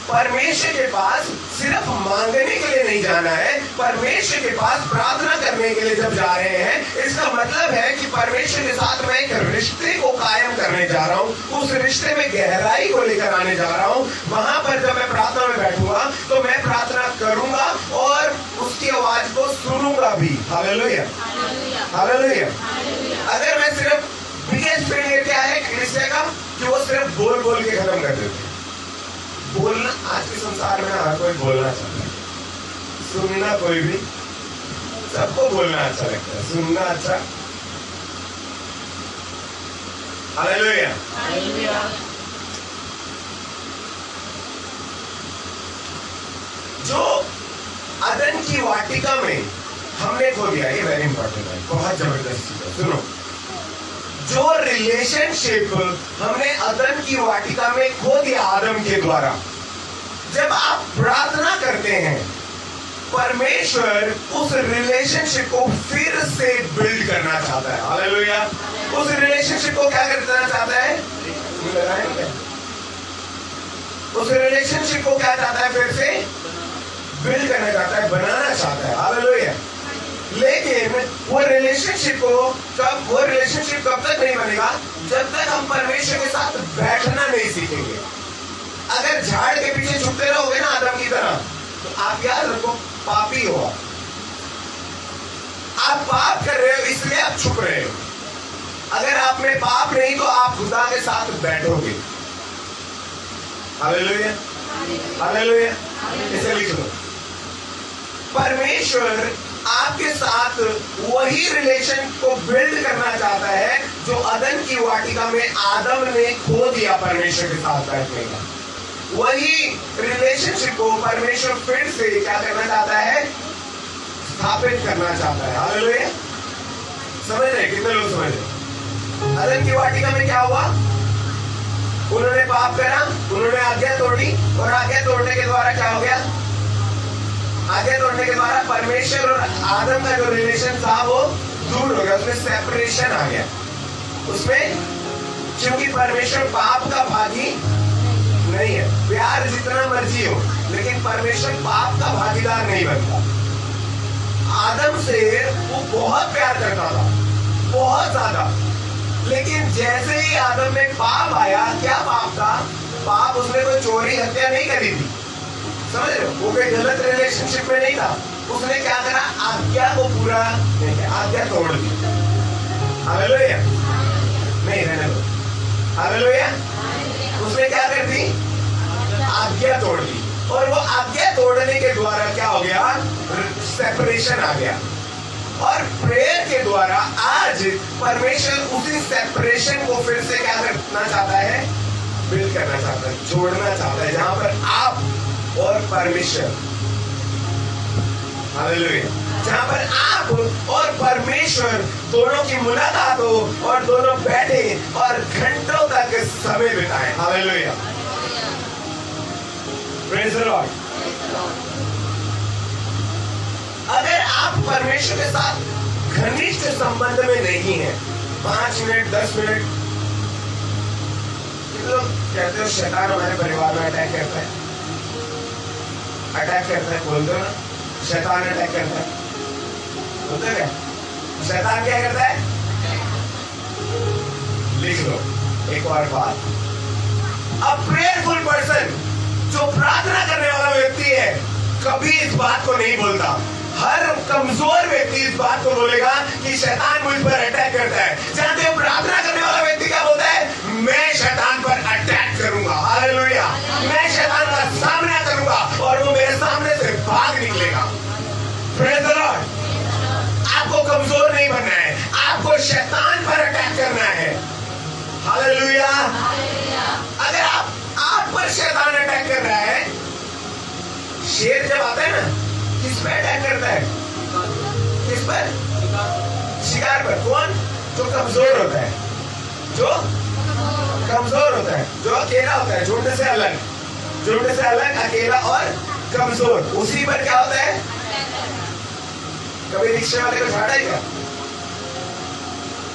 परमेश्वर के पास सिर्फ मांगने के लिए नहीं जाना है, परमेश्वर के पास प्रार्थना करने के लिए जब जा रहे हैं, इसका मतलब है कि परमेश्वर के साथ मैं एक रिश्ते को कायम करने जा रहा हूँ, उस रिश्ते में गहराई को लेकर आने जा रहा हूँ। वहां पर जब मैं प्रार्थना में बैठूंगा तो मैं प्रार्थना करूंगा और उसकी आवाज को सुनूंगा भी। Hallelujah, hallelujah. अगर मैं सिर्फ बिगेस्ट फेलियर क्या है कलीसिया का? कि वो सिर्फ बोल बोल के खत्म कर देते। बोलना आज के संसार में हर कोई बोलना चाहता है, सुनना कोई भी, सबको बोलना अच्छा लगता है, सुनना अच्छा। हालेलुया। जो अदन की वाटिका में हमने खो दिया, ये वेरी इंपॉर्टेंट है, बहुत जबरदस्त चीज है। सुनो, जो रिलेशनशिप हमने अदन की वाटिका में खो दिया आदम के द्वारा, जब आप प्रार्थना करते हैं, परमेश्वर उस रिलेशनशिप को फिर से बिल्ड करना चाहता है। हालेलुया। उस रिलेशनशिप को क्या करना चाहता है? उस रिलेशनशिप को क्या चाहता है? फिर से बिल्ड करना चाहता है, बनाना चाहता है। हालेलुया। लेकिन वो रिलेशनशिप कब तक नहीं बनेगा? जब तक हम परमेश्वर के साथ बैठना नहीं सीखेंगे। अगर झाड़ के पीछे छुपते रहोगे ना आदम की तरह, तो आप याद रखो पापी हो। आप पाप कर रहे हो इसलिए आप छुप रहे हो। अगर आप में पाप नहीं तो आप खुदा के साथ बैठोगे। हालेलुया। हालेलुया। इसे लिख लो, परमेश्वर आपके साथ वही रिलेशन को बिल्ड करना चाहता है जो अदन की वाटिका में आदम ने खो दिया परमेश्वर के साथ बैठने का। वही रिलेशनशिप को परमेश्वर फिर से क्या करना चाहता है? स्थापित करना चाहता है। हालेलुया। समझ रहे? कितने लोग समझ रहे? अदन की वाटिका में क्या हुआ? उन्होंने पाप करा, उन्होंने आज्ञा तोड़ी, और आज्ञा तोड़ने के द्वारा क्या हो गया? आज्ञा तोड़ने के द्वारा परमेश्वर और आदम का जो रिलेशन था वो दूर हो गया, उसमें सेपरेशन आ गया। उसमें क्योंकि परमेश्वर पाप का भागी नहीं है। प्यार जितना मर्जी हो, लेकिन परमेश्वर पाप का भागीदार नहीं बनता। आदम से वो बहुत प्यार करता था, बहुत ज्यादा, लेकिन जैसे ही आदम में पाप आया, क्या पाप था? पाप, उसने कोई चोरी हत्या नहीं करी थी, समझ रहे हो? वो कोई गलत रिलेशनशिप में नहीं था। उसने क्या करा? आज्ञा को पूरा नहीं किया, आज्ञा तोड़ दी। हालेलुया। नहीं रहने दो। हालेलुया। उसने क्या कर दी? आज्ञा तोड़ दी, और वो आज्ञा तोड़ने के द्वारा क्या हो गया? सेपरेशन आ गया। और प्रेयर के द्वारा आज परमेश्वर उसी सेपरेशन को फिर से क्या करना चाहता है? बिल्ड करना चाहता है, जोड़ना चाहता है, जहां पर आप और परमेश्वर, हालेलुया, जहां पर आप और परमेश्वर दोनों की मुलाकात हो और दोनों बैठे और घंटों तक समय बिताएं। हालेलुया। Praise the Lord. अगर आप परमेश्वर के साथ घनिष्ठ संबंध में नहीं है, 5 मिनट 10 मिनट, लोग कहते हो शैतान हमारे परिवार में अटैक करता है, बोल दो ना, शैतान अटैक करता है, बोलते क्या? शैतान क्या करता है? लिख लो एक और बात, अ प्रेयरफुल पर्सन, जो प्रार्थना करने वाला व्यक्ति है, कभी इस बात को नहीं बोलता। हर कमजोर व्यक्ति इस बात को बोलेगा कि शैतान मुझ पर अटैक करता है। जानते हो प्रार्थना करने वाला व्यक्ति क्या बोलता है? मैं शैतान पर अटैक करूंगा। हालेलुया। मैं शैतान का सामना करूंगा और वो मेरे सामने से भाग निकलेगा। Praise the Lord. आपको कमजोर नहीं बनना है, आपको शैतान पर अटैक करना है। हालेलुया। अगर आप पर शैतान अटैक कर रहा है, शेर जब आता है ना, किस पर अटैक करता है? किस पर? शिकार पर। कौन? जो कमजोर होता है, जो कमजोर होता है, जो अकेला होता है, झुंड से अलग अकेला और कमजोर, उसी पर क्या होता है? कभी रिक्शे वाले को झाड़ा है क्या?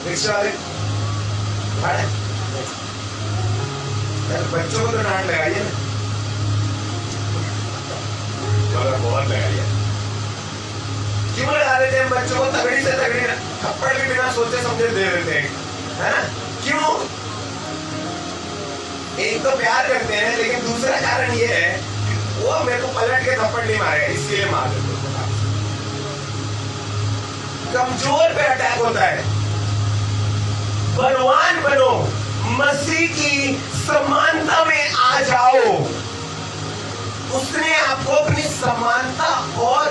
रिक्शे वाले झाड़ा? बच्चों को तो डांट लगाइए ना, बहुत लगाइए। क्यों लगा देते हैं बच्चों को? तगड़ी से तगड़ी थप्पड़ भी बिना सोचे समझे दे देते हैं, है ना? क्यों? एक तो प्यार करते हैं, लेकिन दूसरा कारण ये है वो मेरे को पलट के थप्पड़ नहीं मारेगा, इसलिए मार देते हैं। कमजोर पे अटैक होता है। बलवान बनो, मसीह की समानता में आ जाओ। उसने आपको अपनी समानता और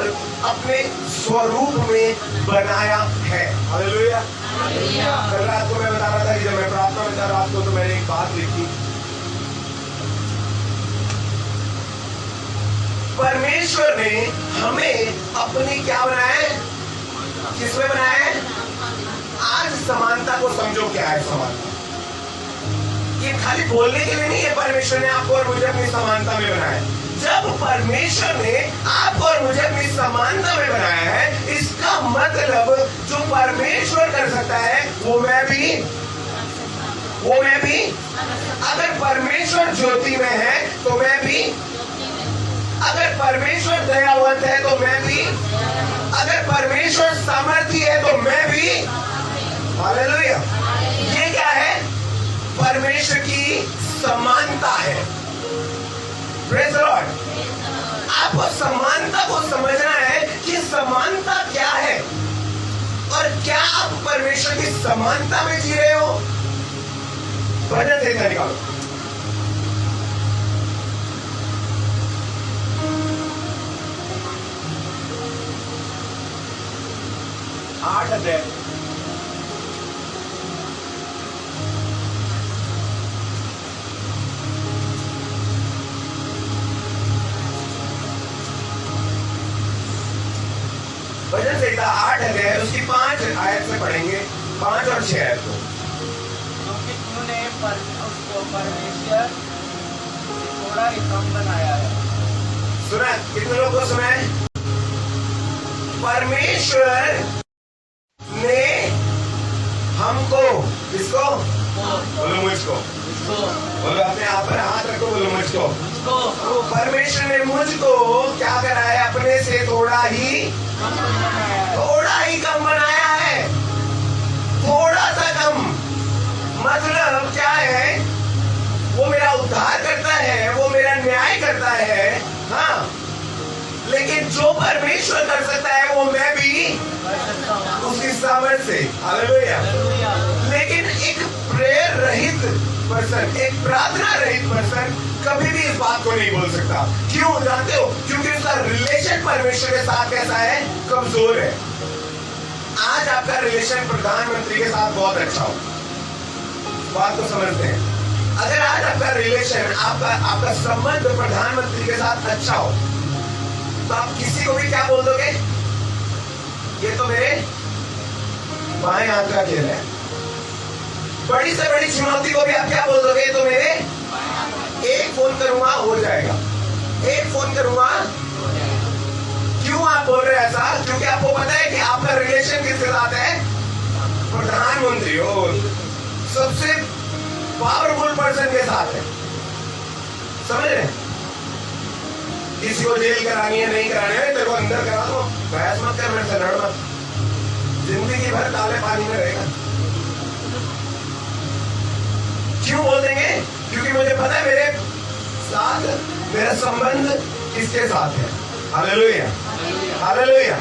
अपने स्वरूप में बनाया है। हालेलुया। कल रात को मैं बता रहा था कि जब मैं प्रार्थना में था रात को, तो मैंने एक बात लिखी, परमेश्वर ने हमें अपनी क्या बनाया है? किसमें बनाया है? आज समानता को समझो, क्या है समानता? ये खाली बोलने के लिए नहीं है। परमेश्वर ने आपको और मुझे अपनी समानता में बनाया है। जब परमेश्वर ने आपको और मुझे अपनी समानता में बनाया है, इसका मतलब जो परमेश्वर कर सकता है वो मैं भी। अगर परमेश्वर ज्योति में है तो मैं भी। अगर परमेश्वर दयावंत है तो मैं भी। अगर परमेश्वर सामर्थी है तो मैं भी। हालेलुया। ये क्या है? परमेश्वर की समानता है। Praise the Lord. आपको समानता को समझना है कि समानता क्या है और क्या आप परमेश्वर की समानता में जी रहे हो। भजन से निकालो। आठ अध्याय भजन संहिता 8 अध्याय उसकी 5 आयत से पढ़ेंगे, 5 और 6 आयत को। क्योंकि तूने उसको परमेश्वर से थोड़ा ही कम बनाया है। सुना? कितने लोगों को सुना है? परमेश्वर ने हमको, किसको? बोलो मुझको। बोलो अपने आप पर हाथ रखो, बोलो मुझको। तो परमेश्वर ने मुझको क्या करा है? अपने से थोड़ा ही कम बनाया है। थोड़ा सा कम मतलब क्या है? वो मेरा उद्धार करता है, वो मेरा न्याय करता है, हाँ, लेकिन जो परमेश्वर कर सकता है वो मैं भी उसकी सामर्थ्य से। हालेलुया। लेकिन एक प्रेयर रहित पर्सन, एक प्रार्थना रहित पर्सन कभी भी इस बात को नहीं बोल सकता। क्यों जानते हो? क्योंकि उसका रिलेशन परमेश्वर के साथ कैसा है? कमजोर है। आज आपका रिलेशन प्रधानमंत्री के साथ बहुत अच्छा हो, बात को समझते हैं। अगर आज आपका रिलेशन, आपका संबंध प्रधानमंत्री के साथ अच्छा हो, तो आप किसी को भी क्या बोल दोगे? ये तो मेरे बाएं हाथ का खेल है। बड़ी से बड़ी चुनौती को भी आप क्या बोल दोगे? तो मेरे एक फोन करूंगा हो जाएगा, एक फोन करूंगा। क्यों आप बोल रहे हैं ऐसा? क्योंकि आपको पता है कि आपका रिलेशन किसके साथ है? प्रधानमंत्री हो, सबसे पावरफुल पर्सन के साथ है। समझ रहे? किसी को जेल करानी है, नहीं करानी है, तेरे को अंदर करा दो, बहस मत कर, मेरे से लड़ मत, जिंदगी भर काले पानी में रहेगा। क्यों बोल देंगे? क्योंकि मुझे पता है मेरे साथ मेरा संबंध किसके साथ है। Hallelujah, hallelujah.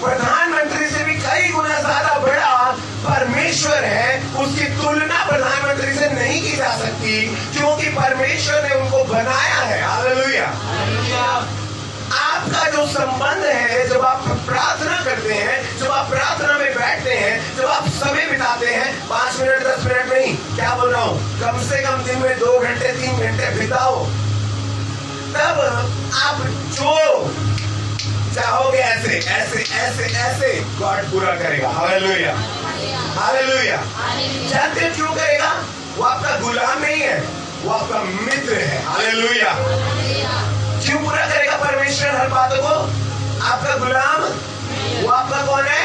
प्रधानमंत्री से भी कई गुना ज्यादा बड़ा परमेश्वर है। उसकी तुलना प्रधानमंत्री से नहीं की जा सकती, क्योंकि परमेश्वर ने उनको बनाया है। हालेलुया। आपका जो संबंध है, जब आप प्रार्थना करते हैं, जब आप प्रार्थना में बैठते हैं, जब आप समय बिताते हैं, 5 मिनट 10 मिनट नहीं, क्या बोल रहा हूं, कम से कम दिन में 2 घंटे 3 घंटे बिताओ, तब आप जो चाहोगे ऐसे ऐसे ऐसे ऐसे गॉड पूरा करेगा। Hallelujah, hallelujah. जानते हैं क्यों करेगा? वो आपका गुलाम नहीं है, वो आपका मित्र है। हालेलुया। क्यों पूरा करेगा परमेश्वर हर बातों को? आपका गुलाम, वो आपका कौन है?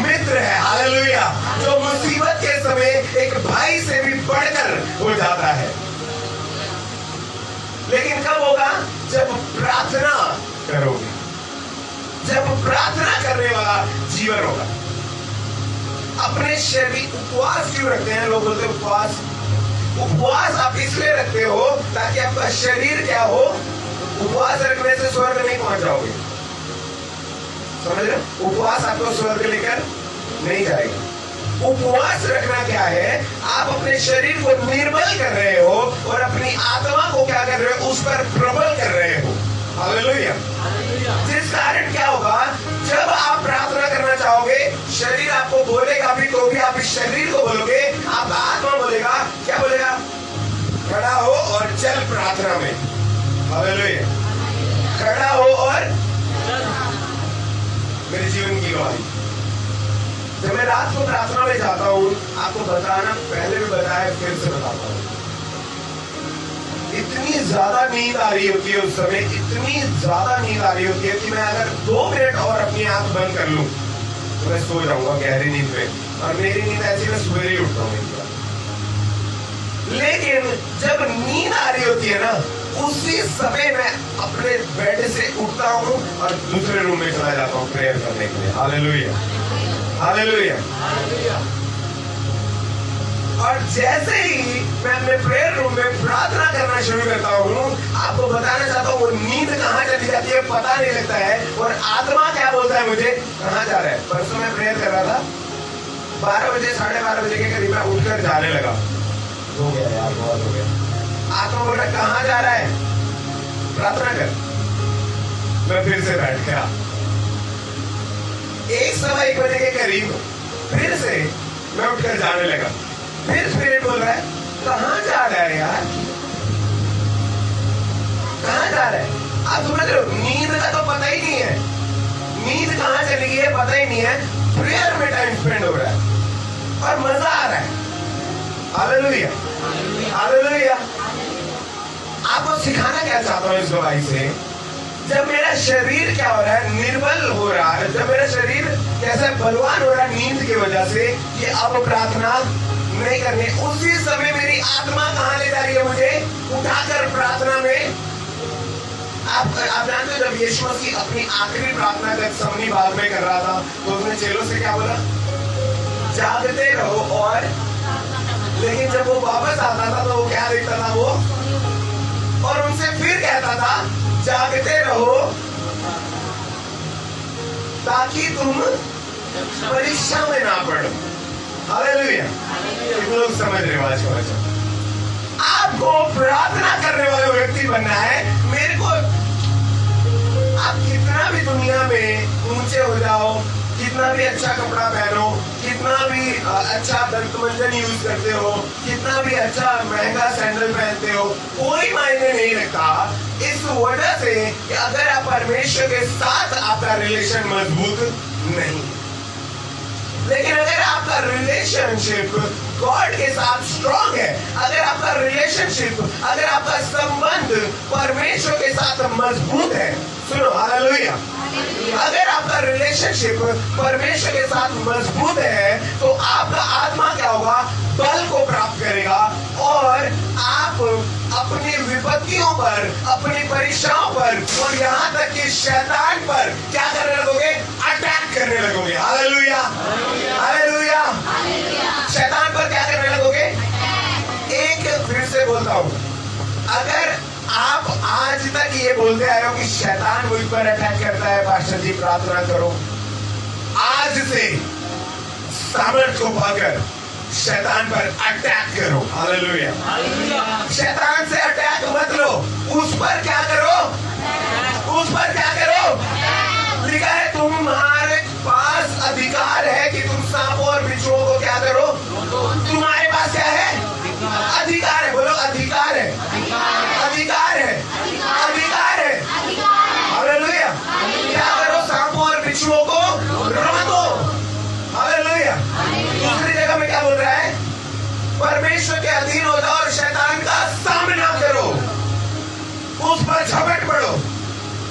मित्र है। हालेलुया। जो मुसीबत के समय एक भाई से भी बढ़कर हो जाता है। लेकिन कब होगा? जब प्रार्थना करोगे, जब प्रार्थना करने वाला जीवन होगा। अपने शरीर, उपवास क्यों रखते हैं लोग? बोलते उपवास, उपवास आप इसलिए रखते हो ताकि आपका शरीर क्या हो? उपवास रखने से स्वर्ग नहीं पहुंच जाओगे। समझ रहे? उपवास आपको स्वर्ग लेकर नहीं जाएगा। उपवास रखना क्या है? आप अपने शरीर को निर्बल कर रहे हो और अपनी आत्मा को क्या कर रहे हो? उस पर प्रबल कर रहे हो। हालेलुया। जिस कारण क्या होगा, जब आप प्रार्थना करना चाहोगे, शरीर आपको बोलेगा भी, तो भी आप इस शरीर को बोलोगे, आपका आत्मा बोलेगा, क्या बोलेगा? खड़ा हो और चल प्रार्थना में। हालेलुया। खड़ा हो और मेरे जीवन की गवाही। जब मैं रात को प्रार्थना में जाता हूँ, आपको बताना, पहले भी बताया, फिर से बताता हूँ, इतनी ज्यादा नींद आ रही होती है उस समय, इतनी ज्यादा नींद आ रही होती है कि मैं अगर 2 मिनट और अपनी आंख बंद कर लूं तो मैं सो जाऊंगा गहरी नींद में, और मेरी नींद ऐसी, मैं सवेरे ही उठता हूँ। लेकिन जब नींद आ रही होती है ना, उसी समय मैं अपने बेड से उठता हूँ और दूसरे रूम में चला जाता हूँ प्रेयर करने के लिए। Hallelujah, hallelujah. और जैसे ही मैं अपने प्रेयर रूम में प्रार्थना करना शुरू करता हूँ, आपको बताना चाहता हूँ, वो नींद कहाँ चली जाती है पता नहीं लगता है, और आत्मा क्या बोलता है मुझे, कहाँ जा रहा है। परसों मैं प्रेयर कर रहा था, 12 बजे 12:30 बजे के करीब मैं उठकर जाने लगा। हो गया यार, बहुत हो गया। आत्मा बोल रहा है, कहाँ जा रहा है? प्रार्थना कर। मैं फिर से बैठ गया। 1:15 बजे के करीब फिर से मैं उठकर जाने लगा। फिर स्पिरिट बोल रहा है, कहाँ जा रहा है यार, कहाँ जा रहा है? आप समझ रहे हो, नींद का तो पता ही नहीं है, नींद कहाँ चली गई है पता ही नहीं है, प्रेयर में टाइम स्पेंड हो रहा है और मजा आ रहा है। Hallelujah, hallelujah. आपको सिखाना क्या चाहता हूँ इस गवाही से, जब मेरा शरीर क्या हो रहा है, निर्बल हो रहा है, जब मेरा शरीर कैसे बलवान हो रहा है नींद की वजह से, कि अब प्रार्थना नहीं करनी, उसी समय मेरी आत्मा कहाँ ले जा रही है मुझे, उठाकर प्रार्थना में। आप जानते हो, जब यीशु मसीह अपनी आखिरी प्रार्थना गethsemane बाग में कर रहा था, तो उसने चेलों से क्या बोला? जागते रहो। और लेकिन जब वो वापस आता था तो वो क्या देखता था वो, और उनसे फिर कहता था, जागते रहो ताकि तुम परीक्षा में ना पड़ो। हालेलुया। कितने लोग समझ रहे हो आज का वचन? आपको प्रार्थना करने वाला व्यक्ति बनना है। मेरे को, आप कितना भी दुनिया में ऊंचे हो जाओ, कितना भी अच्छा कपड़ा पहनो, कितना भी अच्छा दंतमंजन यूज करते हो, कितना भी अच्छा महंगा सैंडल पहनते हो, कोई मायने नहीं रखता, इस वजह से कि अगर आप परमेश्वर के साथ आपका रिलेशन मजबूत नहीं। लेकिन अगर आपका रिलेशनशिप गॉड के साथ स्ट्रॉन्ग है, अगर आपका रिलेशनशिप, अगर आपका संबंध परमेश्वर के साथ मजबूत है, सुनो, हालेलुया, अगर आपका रिलेशनशिप परमेश्वर के साथ मजबूत है, तो आपका आत्मा क्या होगा, बल को प्राप्त करेगा, और आप अपनी विपत्तियों पर, अपनी परीक्षाओं पर, और यहाँ तक कि शैतान पर क्या करने लगोगे, अटैक करने लगोगे। Hallelujah, hallelujah. शैतान पर क्या करने लगोगे? एक फिर से बोलता हूँ, अगर आप आज तक ये बोलते आए हो कि शैतान मुझ पर अटैक करता है, पास्टर जी प्रार्थना करो, आज से सामर्थ्य को पाकर शैतान पर अटैक करो। हालेलुया। शैतान से अटैक मत लो, उस पर क्या करो, उस पर क्या करो? लिखा है, तुम्हारे पास अधिकार है कि तुम सांपों और बिच्छुओं को क्या करो। तुम्हारे पास क्या है? अधिकार है। बोलो, अधिकार है, अधिकार है, अधिकार है। हालेलुया। क्या करो? सांपों और बिच्छुओं को रोको। हालेलुया। दूसरी जगह में क्या बोल रहा है? परमेश्वर के अधीन हो जाओ और शैतान का सामना करो, उस पर झपट पड़ो।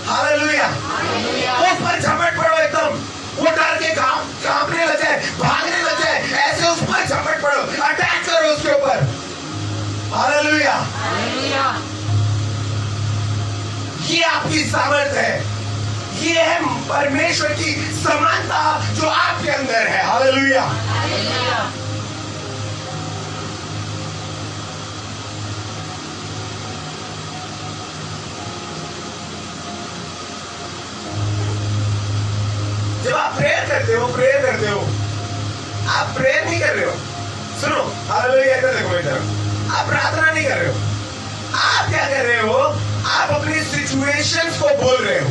हालेलुया। उस पर झपट पड़ो, एकदम वो डर के कांपने लग जाए, भागने लग जाए, ऐसे उस पर झपट पड़ो, अटैक करो उसके ऊपर। हालेलुया। ये आपकी सामर्थ्य है, ये है परमेश्वर की समानता जो आपके अंदर है। हालेलुया। जब आप प्रेयर करते हो आप प्रेयर नहीं कर रहे हो। सुनो, हालेलुया, इधर देखो मेरी तरफ। आप प्रार्थना नहीं कर रहे हो। आप क्या कर रहे हो? आप अपनी सिचुएशंस को बोल रहे हो।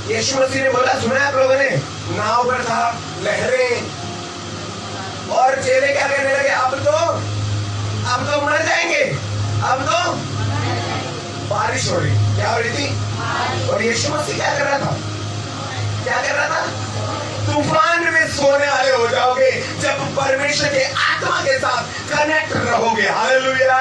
यीशु मसीह ने बोला, सुना है आप लोगों ने, नाव पर था, लहरें, और चेले क्या कहने लगे, अब तो मर जाएंगे, अब तो बारिश हो रही। क्या हो रही थी? और यीशु मसीह क्या कर रहा था? तूफान में सोने वाले हो जाओगे जब परमेश्वर के आत्मा के साथ कनेक्ट रहोगे। हालेलुया।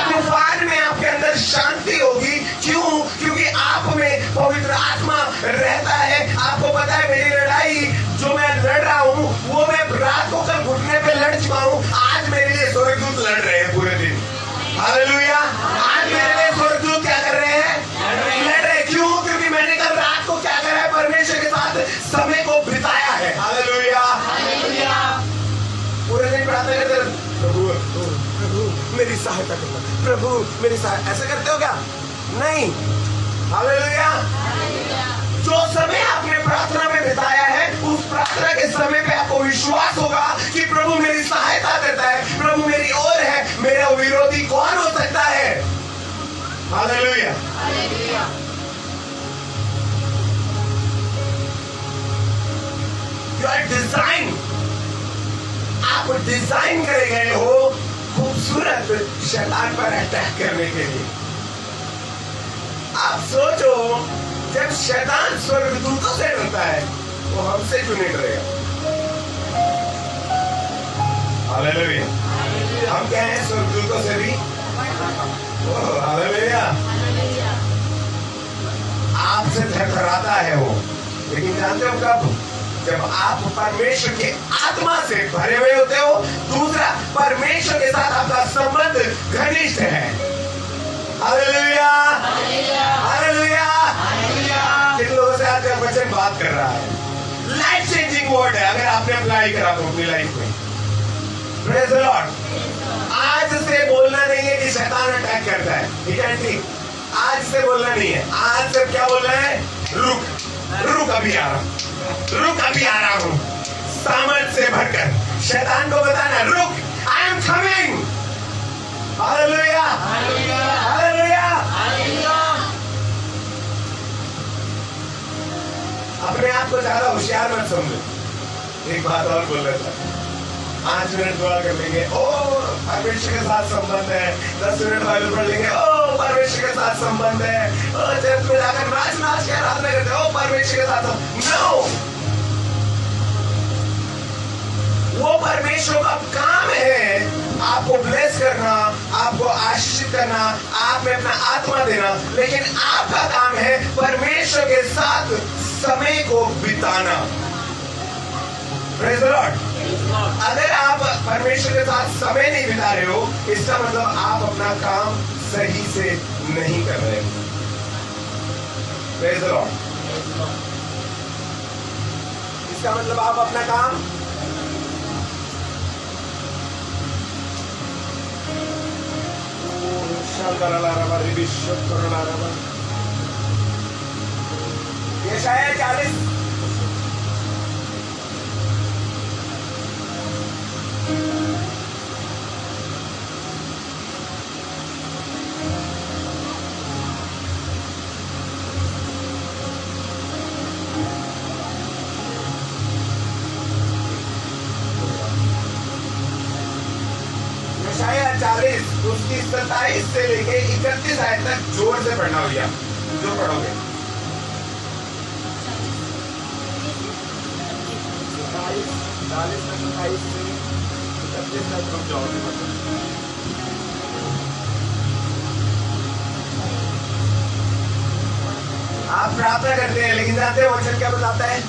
तूफान में आपके अंदर शांति होगी। क्यों? क्योंकि आप में पवित्र आत्मा रहता है। आपको पता है मेरी लड़ाई जो मैं लड़ रहा हूँ वो मैं रात को कल घुटने पे लड़ चुका हूँ। आज मेरे लिए स्वर्गदूत लड़ रहे हैं पूरे दिन। हालेलुया। आज मेरे लिए स्वर्गदूत क्या कर रहे हैं? लड़ रहे हैं। क्यों? क्योंकि मैंने कल रात को क्या करा है? परमेश्वर के साथ समय को बिताया है। हालेलुया। पूरे दिन प्रार्थना करते रहते, प्रभु मेरी सहायता करना, प्रभु मेरी सहायता। ऐसा करते हो क्या? नहीं। हालेलुया। जो समय आपने प्रार्थना में बिताया है उस प्रार्थना के समय पे आपको विश्वास होगा कि प्रभु मेरी सहायता करता है, प्रभु मेरी ओर है, मेरा विरोधी कौन हो सकता है? हालेलुया। You are designed, आप डिजाइन करे गए हो खूबसूरत शैतान पर अटैक करने के लिए। आप सोचो, जब शैतान स्वर्गदूतों से डरता है वो हमसे क्यों नहीं डरेगा? हालेलुया। हम क्या हैं? स्वर्गदूतों से भी। हालेलुया। आपसे थरथराता है वो, लेकिन जानते हो कब? जब आप परमेश्वर के आत्मा से भरे हुए होते हो। दूसरा, परमेश्वर के साथ आपका संबंध घनिष्ठ है। हालेलुया। हालेलुया। किन लोगों से आज वचन बात कर रहा है? लाइफ चेंजिंग वर्ड है अगर आपने अप्लाई करा तो अपनी लाइफ में। Praise the Lord. आज से बोलना नहीं है कि शैतान अटैक करता है, ठीक है आंटी? आज से बोलना नहीं है। आज से क्या बोलना है? रुक अभी आ रहा हूं, रुक अभी आ रहा हूं। सामर्थ से भरकर शैतान को बताना, रुक, I am coming. Hallelujah. Hallelujah. अपने आप को ज्यादा होशियार मत समझो। एक बात और बोल रहा था, 5 मिनट दुआ कर लेंगे, ओ परमेश्वर के साथ संबंध है। 10 मिनट बाइबल पढ़ लेंगे, ओ परमेश्वर के साथ संबंध है। ओ चर्च में जाकर नाच के आराधना करते, ओ परमेश्वर के साथ। नो, वो परमेश्वर का काम है आपको ब्लेस करना, आपको आशीषित करना, आप में अपना आत्मा देना। लेकिन आपका काम है परमेश्वर के साथ समय को बिताना। Praise the Lord. अगर आप परमेश्वर के साथ समय नहीं बिता रहे हो, इसका मतलब आप अपना काम सही से नहीं कर रहे हो। Praise the Lord. इसका मतलब आप अपना काम यशायाह 40 उसकी 27 से लेके 31 आयत तक जोर से पढ़ना भैया, जो पढ़ोगे। 40 से 31 तक रुक जाओगे। आप प्रार्थना करते हैं, लेकिन जानते हैं वचन क्या बताता है?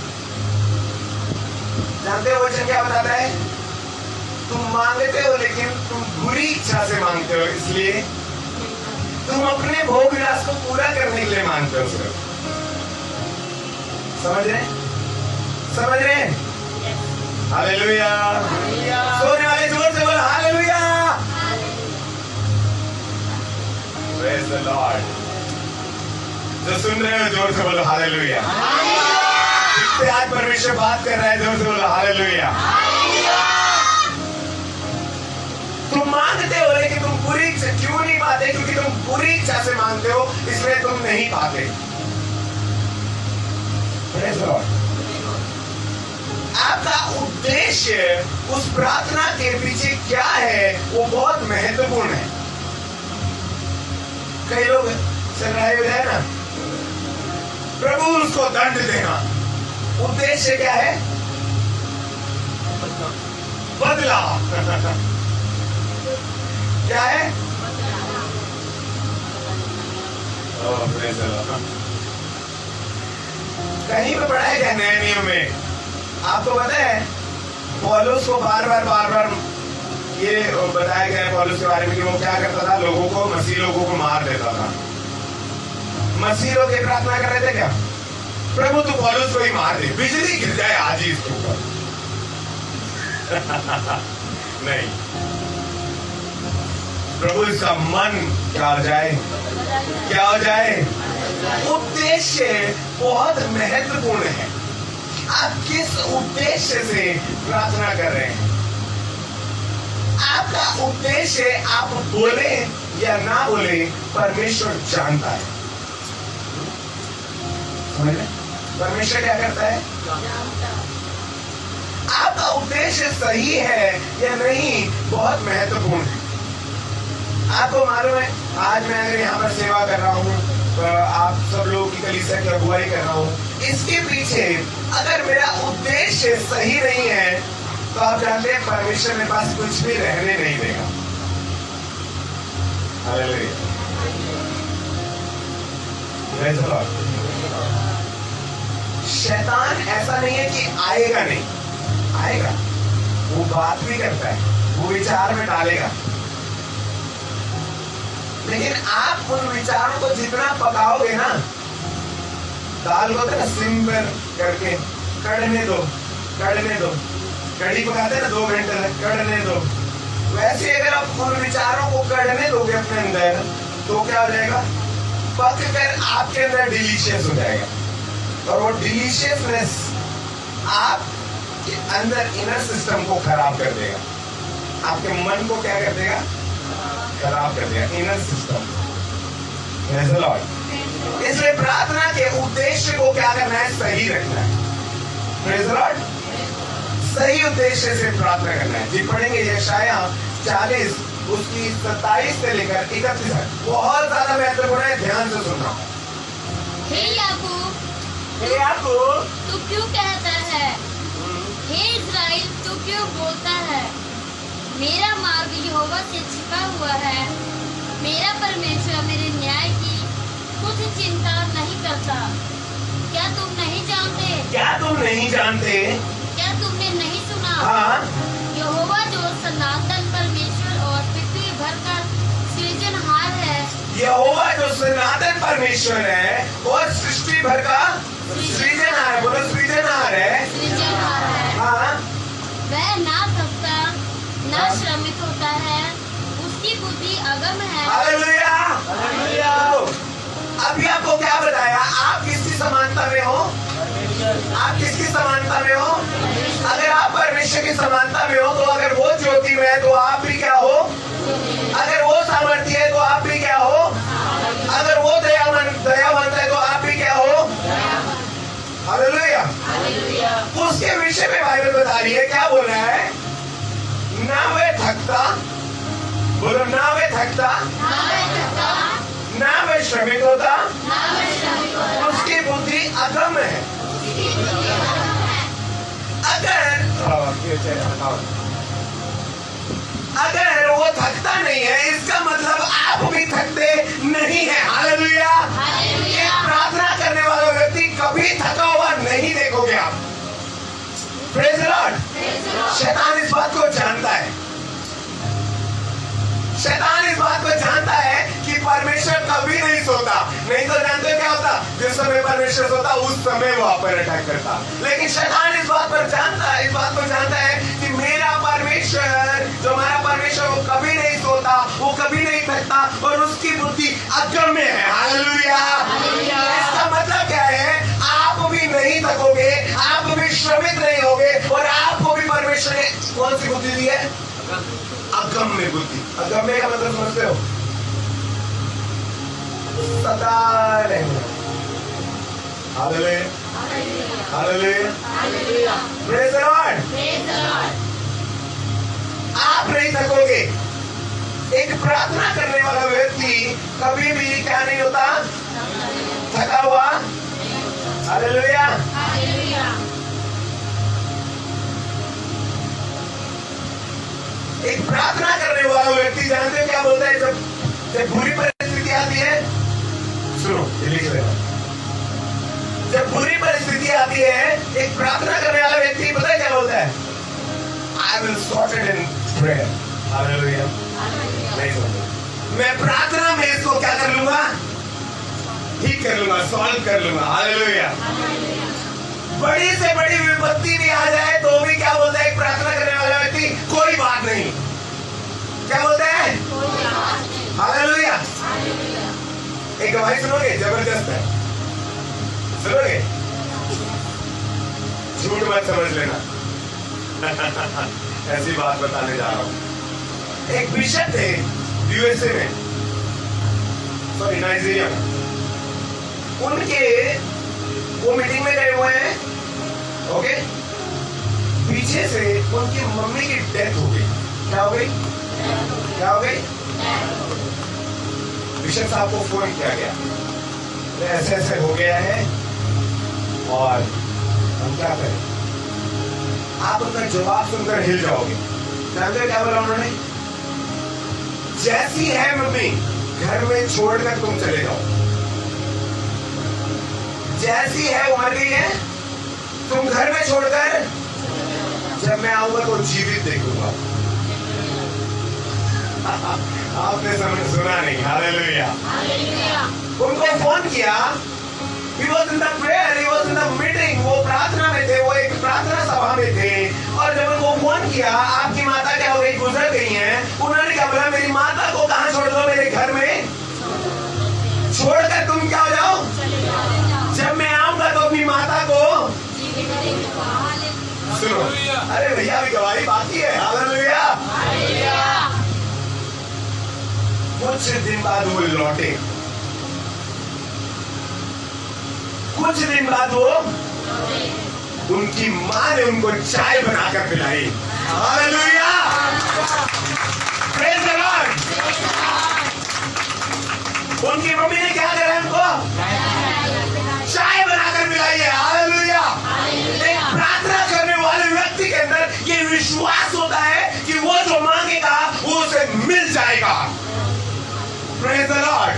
जानते हो वचन क्या बताता है? तुम मांगते हो लेकिन तुम बुरी इच्छा से मांगते हो, इसलिए तुम अपने भोग विलास को पूरा करने के लिए मांगते हो सिर्फ। समझ रहे? समझ रहे? हालेलुया। सोने वाले जोर से बोलो हालेलुया। Praise the Lord. जो सुन रहे हो जोर से बोलो हालेलुया। जिससे आज परमेश्वर बात कर रहा है जोर से बोलो हालेलुया। मांगते हो लेकिन तुम पूरी इच्छा क्यों नहीं पाते? क्योंकि तुम पूरी इच्छा से मांगते हो, इसलिए तुम नहीं पाते। Praise the Lord। आपका उद्देश्य उस प्रार्थना के पीछे क्या है वो बहुत महत्वपूर्ण है। कई लोग चल रहे हुए हैं ना, प्रभु उसको दंड देना, उद्देश्य क्या है? बदला। क्या है? कहीं पे पढ़ा है क्या नए नियम में? आपको पता है पौलुस को बार बार ये बताया गया है पौलुस के बारे में कि वो क्या करता था, लोगों को, मसीह लोगों को मार देता था। मसीह लोग ये प्रार्थना कर रहे थे क्या? प्रभु तू पौलुस को ही मार दे, बिजली गिर जाए आज ही इसके ऊपर। नहीं, प्रभु इसका मन क्या हो जाए? क्या हो जाए? उद्देश्य बहुत महत्वपूर्ण है। आप किस उद्देश्य से प्रार्थना कर रहे हैं? आपका उद्देश्य आप बोले या ना बोले परमेश्वर जानता है। समझ रहे? परमेश्वर क्या करता है? आपका उद्देश्य सही है या नहीं बहुत महत्वपूर्ण है। आपको मालूम है आज मैं अगर यहाँ पर सेवा कर रहा हूँ, आप सब लोगों की कलीसिया की अगुवाई कर रहा हूँ, इसके पीछे अगर मेरा उद्देश्य सही नहीं है तो आप जानते हैं परमेश्वर मेरे पास कुछ भी रहने नहीं देगा। हालेलुया। Praise the Lord. शैतान ऐसा नहीं है कि आएगा नहीं, आएगा, वो बात भी करता है, वो विचार में डालेगा, लेकिन आप उन विचारों को जितना पकाओगे ना, दाल को ना सिम पर करके कड़ने दो, कड़ी पकाते ना 2 घंटे तक, कड़ने दो, वैसे अगर आप उन विचारों को कड़ने दोगे अपने अंदर तो क्या हो जाएगा? पक कर आपके अंदर डिलीशियस हो जाएगा, और वो डिलीशियसनेस आपके अंदर इनर सिस्टम को खराब कर देगा, आपके मन को क्या कर देगा? खराब कर देगा, inner system. Praise the Lord. इसलिए प्रार्थना के उद्देश्य को क्या करना है? सही रखना है। Praise the Lord. सही उद्देश्य से प्रार्थना करना है। जी पढ़ेंगे यशाया 40 उसकी 27 से लेकर 31 तक, बहुत ज्यादा महत्वपूर्ण है, ध्यान से सुनना। हे याकूब, तू क्यों कहता है? हे इस्राएल, तू क्यों बोलता है? मेरा मार्ग यहोवा से छिपा हुआ है। मेरा परमेश्वर मेरे न्याय की कुछ चिंता नहीं करता। क्या तुम नहीं जानते? क्या तुम नहीं जानते? क्या तुमने नहीं सुना? हाँ। यहोवा जो सनातन परमेश्वर और पृथ्वी भर का सृजनहार है। यहोवा जो सनातन परमेश्वर है और सृष्टि भर का सृजनहार है। बोलो सृजनहार है। सृजनहार है। हाँ। वह ना थकता ना श्रमित होता है, उसकी बुद्धि अगम है। हालेलुया। हालेलुया। अभी आपको क्या बताया? आप किसकी समानता में हो? आप किसकी समानता में हो? अगर आप परमेश्वर की समानता में हो तो अगर वो ज्योति में है तो आप भी क्या हो? अगर वो सामर्थ्य है तो आप भी क्या हो? अगर वो दयावंत है तो आप भी क्या हो? हालेलुया। उसके विषय में बाइबल बता रही है, क्या बोल रहा है? ना वे थकता, बोलो ना वे थकता, ना वे श्रमित होता, उसकी बुद्धि अगम है। अगर वो थकता नहीं है इसका मतलब आप भी थकते नहीं है। हालेलुया। ये प्रार्थना करने वाला व्यक्ति कभी थका हुआ नहीं देखोगे आप। Praise the Lord. शैतान इस बात को जानता है, शैतान इस बात को जानता है कि परमेश्वर कभी नहीं सोता। नहीं तो जानते हो क्या होता? जिस समय परमेश्वर सोता उस समय वो आप पर अटैक करता। लेकिन शैतान इस बात पर जानता है, इस बात को जानता है कि मेरा परमेश्वर, जो हमारा परमेश्वर, वो कभी नहीं सोता, वो कभी नहीं थकता और उसकी बुद्धि अगम्य है। हालेलुया। इसका मतलब क्या है? आप भी नहीं थकोगे, आप भी श्रमित नहीं होगे और आपको भी परमेश्वर ने कौन सी बुद्धि दी है? अगम्य बुद्धि। अगम्य का मतलब समझते हो? सदा रहना। Hallelujah, hallelujah, praise the Lord. आप नहीं थकोगे। एक प्रार्थना करने वाला व्यक्ति कभी भी क्या नहीं होता? थका हुआ। हालेलुया। एक प्रार्थना करने वाला व्यक्ति जानते हो क्या बोलता है? जब बुरी परिस्थिति आती है, सुनो लिख लेना। जब बुरी परिस्थिति आती है, एक प्रार्थना करने वाला व्यक्ति पता है क्या बोलता है? I will sort it in prayer. Hallelujah. नहीं समझ? मैं प्रार्थना में इसको क्या कर लूंगा? ठीक कर लूंगा, सॉल्व कर लूंगा। हालेलुया। बड़ी से बड़ी विपत्ति भी आ जाए तो भी क्या बोलता है एक प्रार्थना करने वाला व्यक्ति? कोई बात नहीं। क्या बोलते हैं? हालेलुया। एक गवाही सुनोगे? जबरदस्त है, सुनोगे? झूठ मत समझ लेना। ऐसी बात बताने जा रहा हूं। एक बिशप थे यूएसए में, सॉरी नाइजीरिया में। उनके वो मीटिंग में गए हुए हैं, ओके? पीछे से उनकी मम्मी की डेथ हो गई। क्या हो गई? क्या हो गई? बिशप साहब को फोन किया गया, ऐसे ऐसे हो गया है और हम क्या करें? आप उनका जवाब सुनकर हिल जाओगे। जानते हो क्या बोला उन्होंने? जैसी है मम्मी, घर में छोड़कर तुम चले जाओ। जैसी है वो मर गई है, तुम घर में छोड़कर, जब मैं आऊंगा तो जीवित देखूंगा। आपने सुना नहीं? हालेलुया। उनको फोन किया, he was in the prayer, he was in the meeting, वो प्रार्थना में थे, वो एक प्रार्थना सभा में थे, और जब उनको फोन किया, आपकी माता क्या हो गई? गुजर गई हैं। उन्होंने क्या बोला? मेरी माता को कहाँ छोड़ दो? मेरे घर में छोड़कर तुम क्या हो जाओ? जब मैं आऊंगा तो अपनी माता को सुनो। अरे भैया अभी गवाही बाकी है। हालेलुया। कुछ दिन बाद वो लौटे। कुछ दिन बाद वो, उनकी माँ ने उनको चाय बनाकर पिलाई। हालेलुया। Praise the Lord. उनकी मम्मी ने क्या करा? उनको चाय बनाकर पिलाई है। हालेलुया। एक प्रार्थना करने वाले व्यक्ति के अंदर ये विश्वास होता है कि वो जो मांगेगा वो उसे मिल जाएगा। Praise the Lord.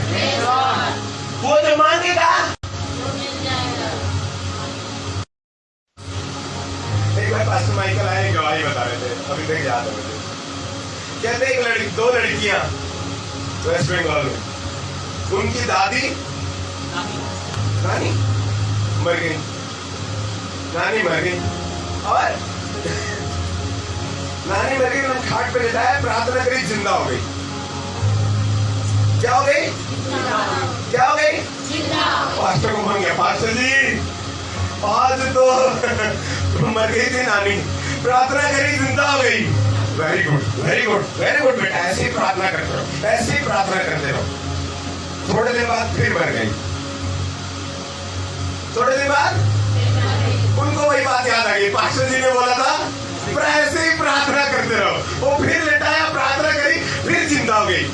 वो जो मांगेगा, एक बार पास्टर माइकल आए, गवाही बता रहे थे, अभी तक याद है मुझे। कहते एक दो लड़कियां वेस्ट बंगाल में, उनकी दादी नानी मर गई, नानी मर गई, और नानी मर गई, उन्होंने खाट पे लेटाया, प्रार्थना करी, जिंदा हो गई। क्या हो गई? क्या हो गई? पास्टर को फोन किया, पास्टर जी आज तो मर गई थी नानी, प्रार्थना करी, जिंदा हो गई। Very good, very good, very good बेटा, ऐसे ही प्रार्थना करते रहो, ऐसे ही प्रार्थना करते रहो। थोड़े दिन बाद फिर मर गई। थोड़े दिन बाद उनको वही बात याद आ गई, पास्टर जी ने बोला था ऐसे ही प्रार्थना करते रहो। वो फिर लेटाया, प्रार्थना करी, फिर जिंदा हो गई।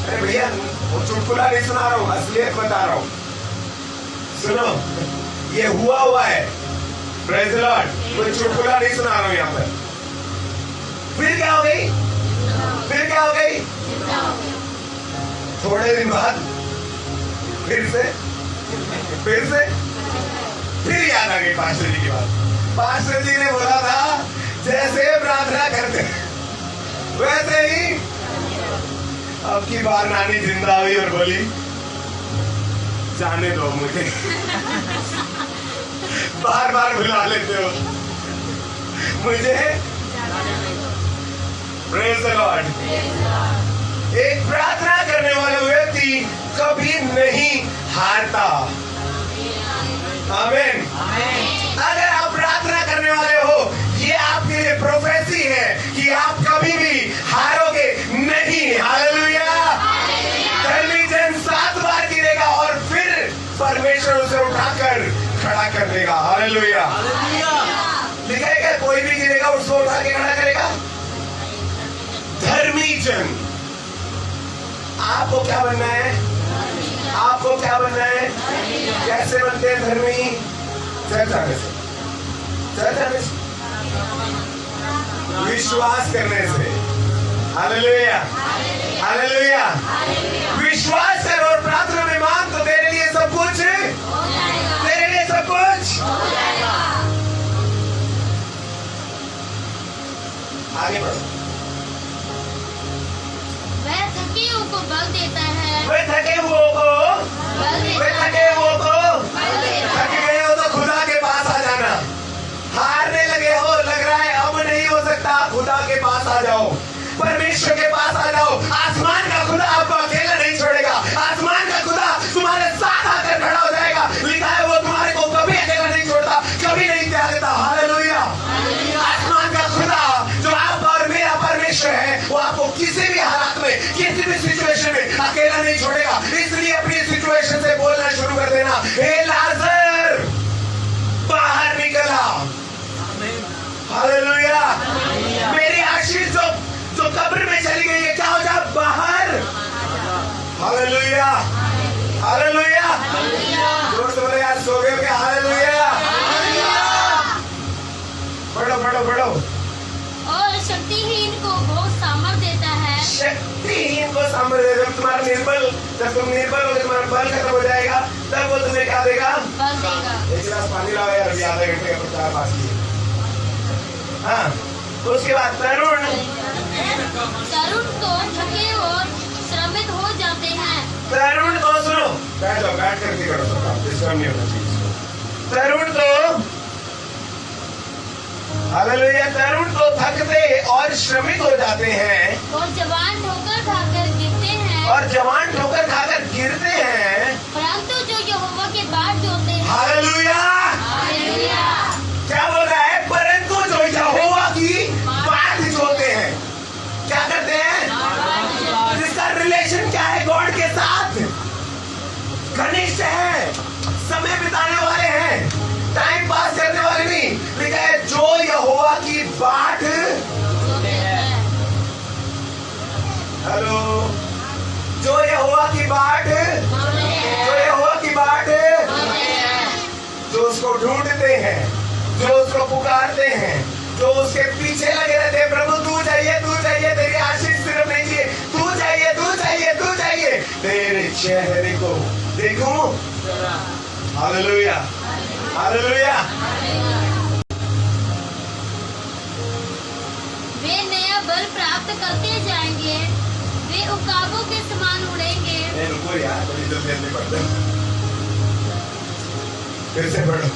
अरे भैया वो चुटकुला नहीं सुना रहा हूँ, असलियत बता रहा हूँ। सुनो, ये हुआ है। Praise the Lord. कोई चुटकुला नहीं सुना रहा हूँ यहाँ पर। फिर क्या हो गई? फिर क्या हो गई? थोड़े दिन बाद फिर याद आ गई पास्टर जी की बात। पास्टर जी ने बोला था जैसे प्रार्थना करते वैसे ही अब की बार नानी जिंदा हुई और बोली जाने दो मुझे। बार बार बुला लेते हो मुझे। Praise the Lord. एक प्रार्थना करने वाला व्यक्ति कभी नहीं हारता। आमीन। अगर आप प्रार्थना करने वाले हो, ये आपके लिए प्रोफेसी है कि आप कभी परमेश्वर उसे उठाकर खड़ा कर देगा। हालेलुया। लिखा है क्या? कोई भी गिरेगा उसको उठा के खड़ा करेगा। धर्मी जन। आपको क्या बनना है? आपको क्या बनना है? कैसे बनते हैं धर्मी? चर्च आने से, चर्च आने से, विश्वास करने से। Hallelujah, hallelujah. विश्वास कर और प्रार्थना में मांग तो तेरे लिए सब कुछ, तेरे लिए सब कुछ। आगे बढ़ो। वह थके हुओं को बल देता है। वे थके हुओं को, वे थके हुओं को, थक गए हो तो खुदा के पास आ जाना। हारने लगे हो, लग रहा है अब नहीं हो सकता, खुदा के पास आ जाओ, परमेश्वर के पास आ जाओ। आसमान का खुदा आपको अकेला नहीं छोड़ेगा। आसमान का खुदा तुम्हारे साथ आकर खड़ा हो जाएगा। लिखा है वो तुम्हारे को कभी अकेला नहीं छोड़ता, कभी नहीं त्यागता। हालेलुया। आसमान का खुदा जो आपका और मेरा परमेश्वर है, वो आपको किसी भी हालात में, किसी भी सिचुएशन में अकेला नहीं छोड़ेगा। इसलिए अपनी सिचुएशन से बोलना शुरू कर देना, हे लाजर बाहर निकला। हालेलुया। मेरी आशीष जो कब्र में चली गई है, क्या हो जा बाहर। Hallelujah, hallelujah. जोर से बोले यार, सो गए क्या? हालेलुया। बढ़ो बढ़ो बढ़ो। और शक्तिहीन को बहुत सामर्थ देता है। शक्तिहीन को सामर्थ्य देगा। तुम्हारा निर्बल, जब तुम निर्बल हो, तुम्हारा बल खत्म हो जाएगा, तब वो तुम्हें क्या देगा? बल देगा। एक गिलास पानी लाओ यार, अभी आधे घंटे का प्रचार बाकी है। हाँ, उसके बाद तरुण तो थके और श्रमित हो जाते हैं। तरुण तो सुनो, बैठ जाओ, बैठ करके करो सब काम, डिस्टर्ब नहीं होना चाहिए। तरुण तो, हालेलुया, तरुण तो थकते और श्रमित हो जाते हैं, और जवान ठोकर खाकर गिरते हैं। और जवान ठोकर खाकर गिरते हैं, परंतु जो यहोवा के बाट जोते हैं। हालेलुया। हालेलुया। क्या बोल रहा है? परंतु जो यहोवा की बाट जोते हैं, क्या करते हैं? जिसका रिलेशन क्या है? गॉड के साथ घनिष्ठ है, समय बिताने वाले हैं, टाइम पास करने वाले नहीं। लिखा है जो यहोवा की बाट, हेलो, जो यहोवा की बाट, जो यहोवा की बाट, जो उसको ढूंढते हैं, जो उसको पुकारते हैं, जो उसके पीछे लगे रहते हैं। प्रभु तू चाहिए, तू चाहिए, तेरी आशीष सिर्फ नहीं चाहिए, तू चाहिए, तू चाहिए, तू चाहिए, तेरे चेहरे को देखूं। Hallelujah, hallelujah. वे नया बल प्राप्त करते जाएंगे, वे उकाबों के समान उड़ेंगे। रुको यार, बड़ी जल्दी पढ़ते, फिर से पढ़ो।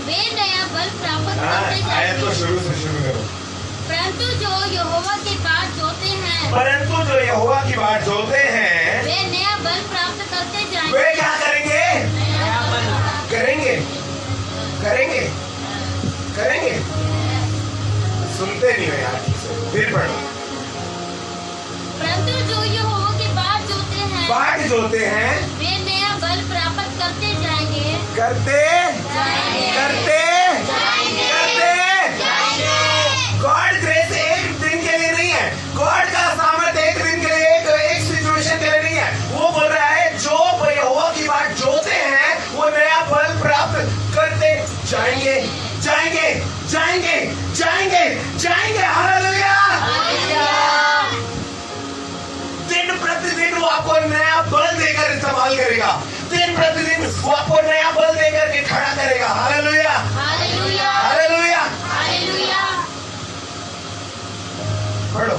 वे नया बल प्राप्त करते आयत तो जाएंगे, शुरू करो। परंतु जो यहोवा के बाट जोते हैं। परंतु जो यहोवा की बाट जोते हैं, वे नया बल प्राप्त करते जाएंगे। वे क्या करेंगे? करेंगे, करेंगे, करेंगे। सुनते नहीं हो यार, फिर पढ़ो। परंतु जो यहोवा के बाट जोते हैं। बाट जोते हैं, वे नया बल प्राप्त करते जाएंगे। करते, करते, करते। गॉड ग्रेस एक दिन के लिए नहीं है, गॉड का सामर्थ्य एक दिन के लिए, एक सिचुएशन के लिए नहीं है। वो बोल रहा है जो यहोवा की बाट जोते हैं, वो नया बल प्राप्त करते जाएंगे, जाएंगे, जाएंगे, जाएंगे, जाएंगे। हालेलुया। दिन प्रतिदिन वो आपको नया बल देकर इस्तेमाल करेगा। दिन प्रतिदिन वो आपको नया बल देकर के खड़ा करेगा। Hallelujah, hallelujah, hallelujah. हालेलुया। पढ़ो।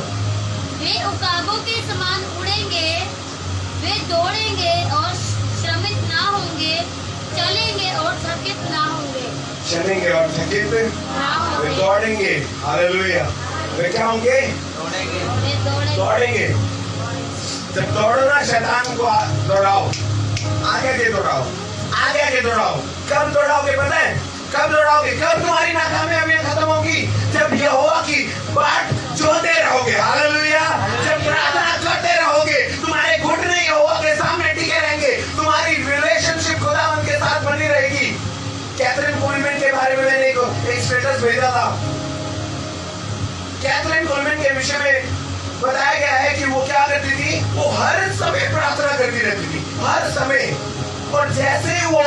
वे उकाबों के समान उड़ेंगे, वे दौड़ेंगे और श्रमित ना होंगे, चलेंगे और थकित ना होंगे। चलेंगे और थकित ना वे होंगे। दौड़ेंगे। हालेलुया। वे क्या होंगे? वे दौड़ेंगे। दौड़ेंगे। जब दौड़ो ना, शैतान को दौड़ाओ, आगे आगे दौड़ाओ, आगे आगे दौड़ाओ। कब दौड़ाओगे पता है? कब दौड़ाओगे? कब तुम्हारी नाकामयाबियां खत्म होगी? जब यहोवा की बाट जोते रहोगे। हालेलुया। जब प्रार्थना करते रहोगे, तुम्हारे घुटने यहोवा के सामने टिके रहेंगे, तुम्हारी रिलेशनशिप खुदा स्टेटस भेजा था। कैथरीन कुलमैन के विषय में बताया गया है कि वो क्या करती थी, वो हर समय प्रार्थना करती रहती थी, हर समय। और जैसे वो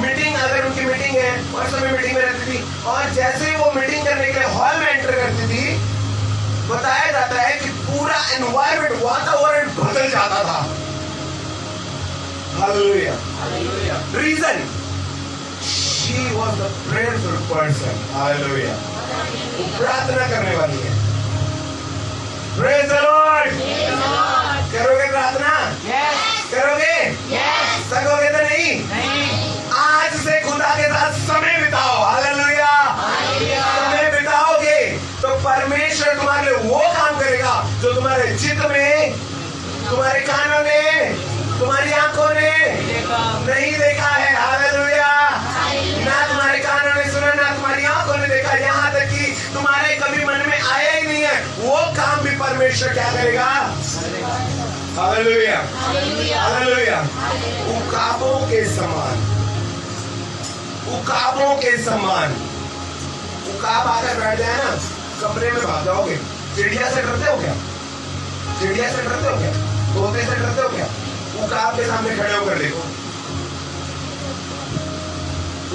मीटिंग, अगर उनकी मीटिंग है, हर समय मीटिंग में रहती थी, और जैसे वो मीटिंग करने के लिए हॉल में एंटर करती थी, बताया जाता है कि पूरा एनवायरनमेंट, वातावरण बदल जाता था। Hallelujah. Reason, she was the prayerful person. Hallelujah. वो प्रार्थना करने वाली है। Praise the Lord. करोगे प्रार्थना? करोगे? सकोगे तो नहीं? आज से खुदा के साथ समय बिताओ। हालेलुया। समय बिताओगे तो परमेश्वर तुम्हारे लिए वो काम करेगा जो तुम्हारे चित्त में, तुम्हारे कानों ने, तुम्हारी आंखों ने नहीं देखा है। हालेलुया। ना तुम्हारे कानों ने सुना, ना तुम्हारी आंखों ने देखा, यहाँ तक कि तुम्हारे कभी मन में आया ही नहीं है, वो काम भी परमेश्वर क्या करेगा? हालेलुया। हालेलुया। उकाबों के समान, उकाबों के समान। उकाब आकर बैठ जाए ना, कमरे में भाग जाओगे। चिड़िया से डरते हो क्या? चिड़िया से डरते हो क्या? तोते से डरते हो क्या? उकाब के सामने खड़े होकर देखो,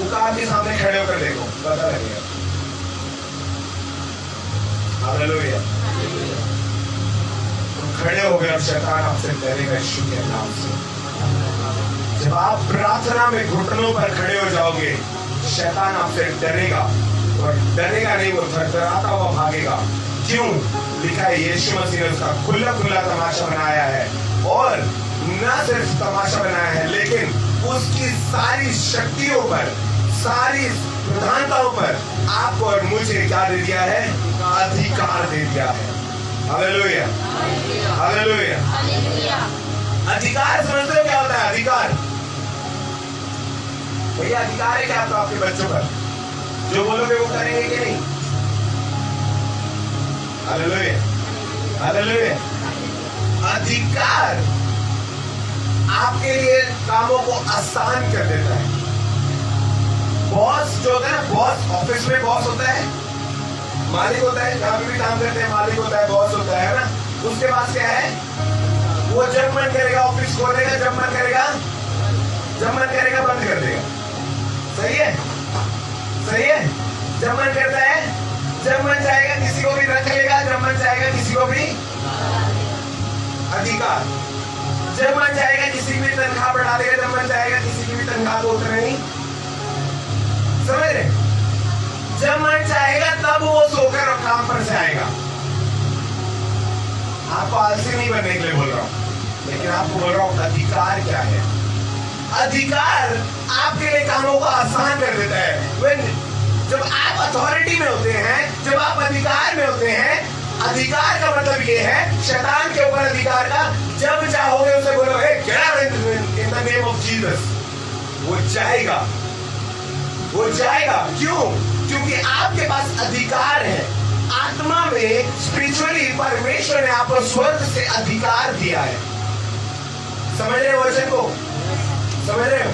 उकाब के सामने खड़े होकर देखो, पता लगेगा। हालेलुया। खड़े हो गए और शैतान आपसे डरेगा यीशु के नाम से। जब आप प्रार्थना में घुटनों पर खड़े हो जाओगे, शैतान आपसे डरेगा, और डरेगा नहीं, वो थरथराता हुआ भागेगा। क्यों? लिखा है यीशु मसीह ने उसका खुला खुला तमाशा बनाया है, और न सिर्फ तमाशा बनाया है, लेकिन उसकी सारी शक्तियों पर, सारी प्रधानताओं पर आपको और मुझे क्या दे दिया है? अधिकार दे दिया है। हालेलुया। हालेलुया। अधिकार समझते हो क्या होता है? अधिकार, भैया अधिकार है क्या आपका आपके बच्चों पर? जो बोलोगे वो करेंगे कि नहीं? हालेलुया। हालेलुया। अधिकार आपके लिए कामों को आसान कर देता है। बॉस जो होता है ना, बॉस, ऑफिस में बॉस होता है, मालिक होता है, जहां भी काम करते हैं मालिक होता है, बॉस होता है ना। उसके पास क्या है? वो जब मन करेगा ऑफिस खोलेगा, जब मन करेगा, जब मन करेगा बंद कर देगा। सही है? सही है? जब मन करता है, जब मन चाहेगा किसी को भी रख लेगा, जब मन चाहेगा किसी को भी। अधिकार, जब मन चाहेगा किसी की भी तनख्वाह बढ़ा देगा, जब मन चाहेगा किसी की भी तनख्वाह को उतना नहीं। समझ रहे? जब मन चाहेगा तब वो सोकर और काम पर से आएगा। आपको आलसी नहीं बनने के लिए बोल रहा हूं, लेकिन आपको बोल रहा हूं अधिकार क्या है। अधिकार आपके लिए कामों को आसान कर देता है। जब आप अथॉरिटी में होते हैं, जब आप अधिकार में होते हैं, अधिकार का मतलब ये है शैतान के ऊपर अधिकार का, जब चाहोगे उसे बोलो get out in the name of Jesus, वो जाएगा, वो जाएगा। क्यों? क्योंकि आपके पास अधिकार है। आत्मा में, स्पिरिचुअली परमेश्वर ने आपको स्वर्ग से अधिकार दिया है। समझ रहे हो वचन को? समझ रहे हो?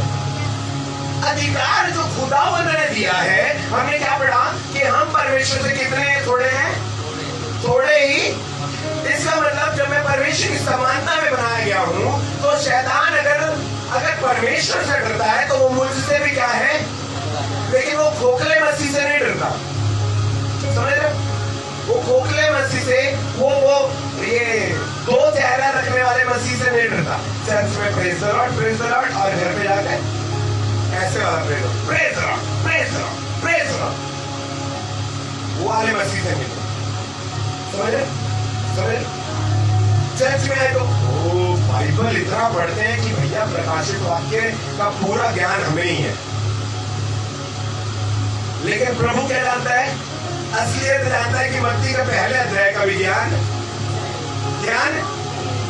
अधिकार जो खुदावंद ने दिया है, हमने क्या पढ़ा कि हम परमेश्वर से कितने थोड़े हैं? थोड़े ही। इसका मतलब जब मैं परमेश्वर की समानता में बनाया गया हूं, तो शैतान अगर परमेश्वर से डरता है तो वो मुझसे भी क्या है? लेकिन वो खोखले मसीह से नहीं डरता। समझ रहे? वो खोखले मसीह से, वो ये दो चेहरा रखने वाले मसीह से नहीं डरता। चर्च में प्रेज द लॉर्ड और घर पे जाकर ऐसे वाला प्रेज द लॉर्ड, वो वाले मसीह से नहीं। समझ रहे? चर्च में आए तो बाइबल इतना पढ़ते हैं कि भैया प्रकाशित वाक्य का पूरा ज्ञान हमें ही है, लेकिन प्रभु क्या जानता है? असलियत जानता है कि मत्ती का पहले अध्याय का भी ज्ञान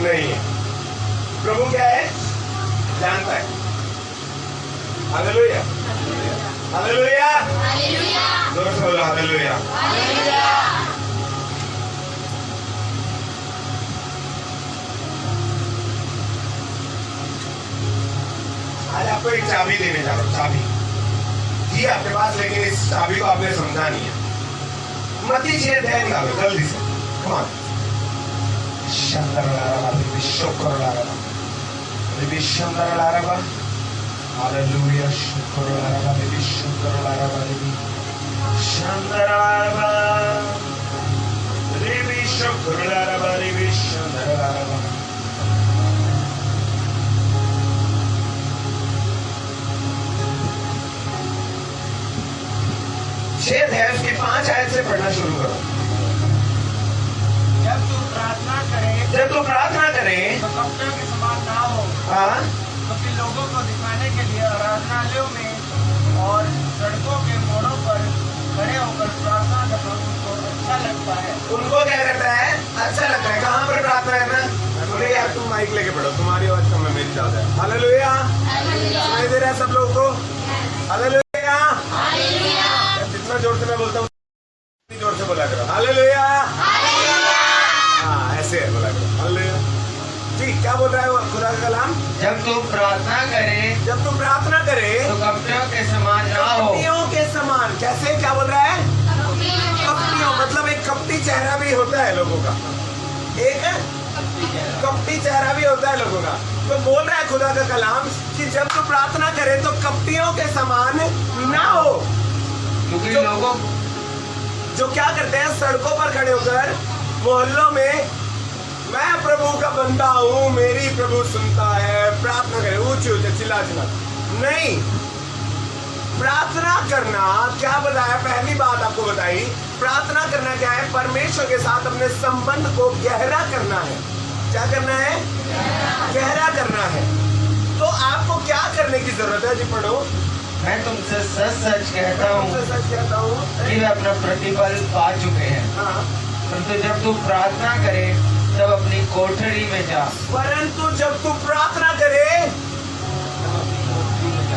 नहीं है। प्रभु क्या है? जानता है। हालेलुया। हालेलुया। जोर से बोलो हालेलुया। आज आपको एक चाबी देने जा रहा हूं। चाबी चाबी है आपके पास, लेकिन इस चाबी को आपने समझा नहीं है। मती 6 अध्याय निकालो जल्दी से, कम ऑन। शंकरलारा विश्वकरलारा विश्वकरलारा, हालेलुया, शुकरलारा विश्वकरलारा शंकरलारा विश्वकरलारा विश्वकरलारा। छेद है उसकी 5 आयत से पढ़ना शुरू करो। जब तू प्रार्थना करे तो कपटियों के समान ना हो, हाँ, क्योंकि लोगों को दिखाने के लिए आराधनालयों में और सड़कों के मोड़ों पर खड़े होकर प्रार्थना करना उनको अच्छा लगता है। उनको क्या करता है? अच्छा लगता है। कहाँ पर प्रार्थना करना? बोले यार तुम माइक लेके पढ़ो, तुम्हारी आवाज कम है, मेरी ज्यादा है। हालेलुया, सुनाई दे रहा है सब लोगों को? हालेलुया, जितना जोर से मैं बोलता हूँ जोर से बोला करो। हालेलुया, हाँ ऐसे है बोला करो। हालेलुया। जी, क्या बोल रहा है वो खुदा का कलाम? जब तू प्रार्थना करे तो कपटियों के समान ना हो। कपटियों के समान कैसे? क्या बोल रहा है? कपटियों मतलब एक कपटी चेहरा भी होता है लोगों का, एक कपटी चेहरा भी होता है लोगों का। तो बोल रहा है खुदा का कलाम कि जब तू प्रार्थना करे तो कपटियों के समान ना हो, क्योंकि लोगों जो क्या करते हैं सड़कों पर खड़े होकर मोहल्लों में, मैं प्रभु का बंदा हूँ, मेरी प्रभु सुनता है, प्रार्थना करे ऊंचे ऊंचे चिल्ला चिल्ला। नहीं, प्रार्थना करना क्या बताया? पहली बात आपको बताई, प्रार्थना करना क्या है? परमेश्वर के साथ अपने संबंध को गहरा करना है। क्या करना है? गहरा करना है। तो आपको क्या करने की जरूरत है? जी पढ़ो। मैं तुमसे सच सच कहता हूँ सच कहता हूँ कि वे अपना प्रतिफल पा चुके हैं। हाँ। परंतु जब तू प्रार्थना करे तब अपनी कोठरी में जा। परंतु जब तू प्रार्थना करे,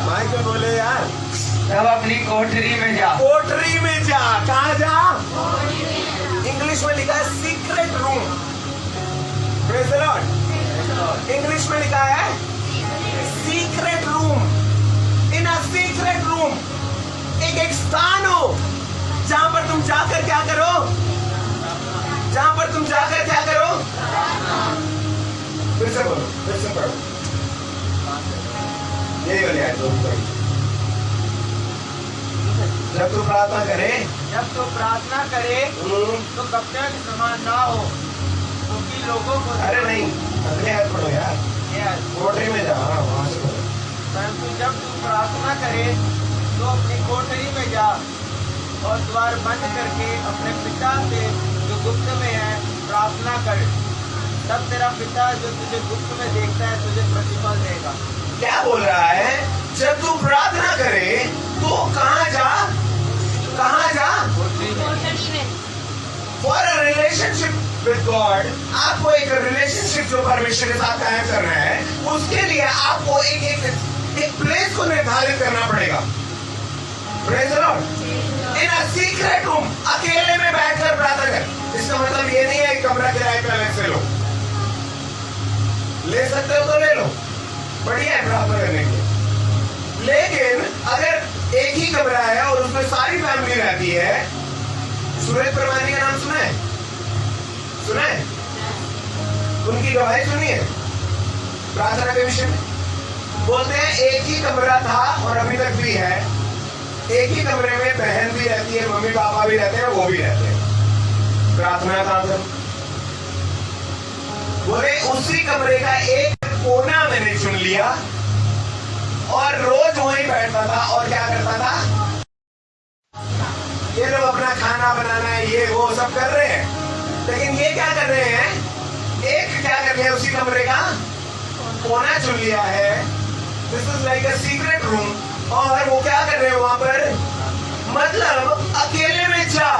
माइक में बोले यार, तब अपनी कोठरी में जा। कोठरी में जा। कहाँ जा? इंग्लिश में लिखा है secret room. Praise the Lord. English में लिखा है secret room. In a secret room एक स्थान हो जहां पर तुम जाकर क्या करो? जहां पर तुम जाकर क्या करो? फिर से बोलो, फिर से पढ़ो। यही वाली आयत दो। जब तू प्रार्थना करे तो कपटियों के समान ना हो, क्योंकि लोगों को अरे नहीं, अगले आयत पढ़ो यार। कोठरी में जा, वहां से पढ़ो। परंतु जब तू प्रार्थना करे तो अपनी कोठरी में जा और द्वार बंद करके अपने पिता से जो गुप्त में है प्रार्थना कर। तब तेरा पिता जो तुझे गुप्त में देखता है तुझे प्रतिफल देगा। क्या बोल रहा है? जब तू प्रार्थना करे तो कहाँ जा? कहाँ जा? For a relationship with God, आपको एक रिलेशनशिप जो परमेश्वर के साथ कायम करना है, उसके लिए आपको एक प्लेस को निर्धारित करना पड़ेगा। Praise the Lord. In a secret room, अकेले में बैठकर प्रार्थना कर। इसका मतलब ये नहीं है कमरा किराए पे अलग से लो, ले सकते हो तो ले लो, बढ़िया है प्रार्थना करने के। लेकिन अगर एक ही कमरा है और उसमें सारी फैमिली रहती है, सूरज परमानी का नाम सुना है? सुना है? उनकी गवाही सुनी है प्रार्थना के विषय में? बोलते हैं एक ही कमरा था और अभी तक भी है। एक ही कमरे में बहन भी रहती है, मम्मी पापा भी रहते हैं, वो भी रहते हैं। प्रार्थना कहाँ करूं? बोले उसी कमरे का एक कोना मैंने चुन लिया और रोज वहीं बैठता था और क्या करता था? ये लोग अपना खाना बनाना है, ये वो सब कर रहे हैं, लेकिन ये क्या कर रहे हैं? एक क्या कर रहे हैं? उसी कमरे का कोना चुन लिया है। This is like a secret room. और वो क्या कर रहे हैं वहां पर? मतलब अकेले में जा,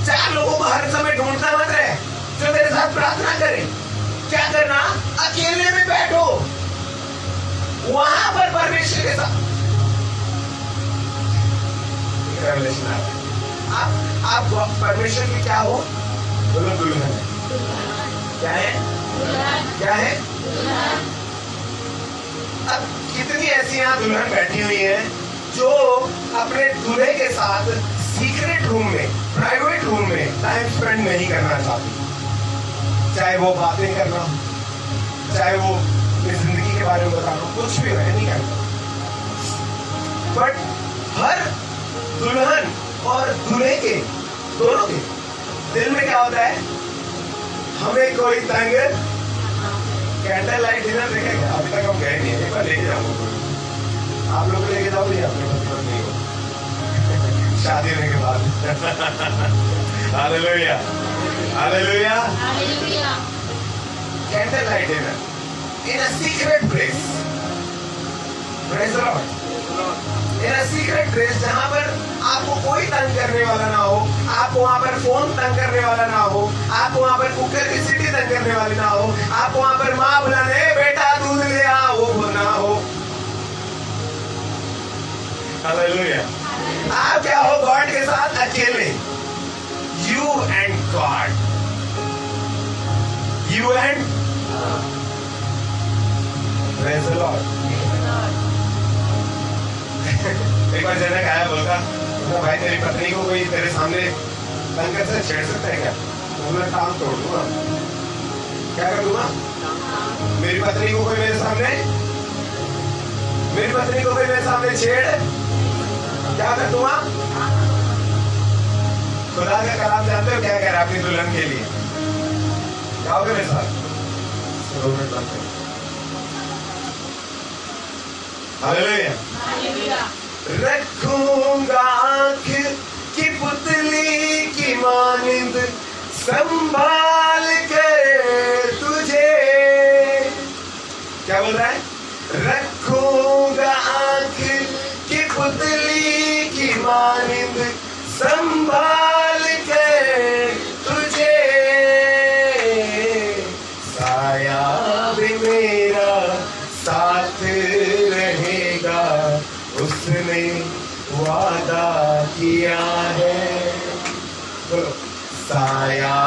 4 लोगों को हर समय ढूंढता मत रहे जो तेरे साथ प्रार्थना करे। क्या करना? अकेले में बैठो, वहां पर परमेश्वर के साथ रिलेशन है। आप परमेश्वर की क्या हो? बोलो दुल्हन है। क्या है? क्या है? अब कितनी ऐसी यहाँ दुल्हन बैठी हुई है जो अपने दूल्हे के साथ सीक्रेट रूम में, प्राइवेट रूम में टाइम स्पेंड नहीं करना चाहती। चाहे वो बातें करना, चाहे वो अपनी जिंदगी के बारे में बताना, कुछ भी है नहीं करता। बट हर दुल्हन और दूल्हे के दोनों के दिल में क्या होता है? हमें कोई तंग, कैंडल लाइट डिनर देखेगा। अभी तक हम गए नहीं है, एक बार लेके जाऊंगा। आप लोग लेके जाओगे अपने पति पत्नी को शादी होने के बाद। Hallelujah, hallelujah. Candle light dinner in a secret place, praise the Lord. In a secret place, जहां पर आपको कोई तंग करने वाला ना हो, आपको वहां पर फोन तंग करने वाला ना हो, आपको वहां पर कुकर की सीटी तंग करने वाली ना हो, आपको वहां पर माँ बुलाने बेटा दूध ले आ वो ना हो। हालेलुया। आप क्या हो? गॉड के साथ अकेले, you and God, you and praise the Lord. एक बार जनक आया, बोलता भाई तेरी पत्नी को कोई तेरे सामने तंग से छेड़ सकता है क्या? मैं टांग तोड़ दूंगा। क्या कर दूंगा? मेरी पत्नी को कोई मेरे सामने छेड़, क्या कर दूंगा? खुदा का कलाम जानते हो क्या कह रहा है अपनी दुल्हन के लिए? क्या होगा मेरे साथ? हालेलुया। रखूंगा आंख की पुतली की मानिंद संभाल कर तुझे। क्या बोल रहा है? रखूंगा आंख की पुतली की मानिंद संभाल कर तुझे, साया भी मेरा साथ रहेगा, उसने वादा किया है। बोलो, साया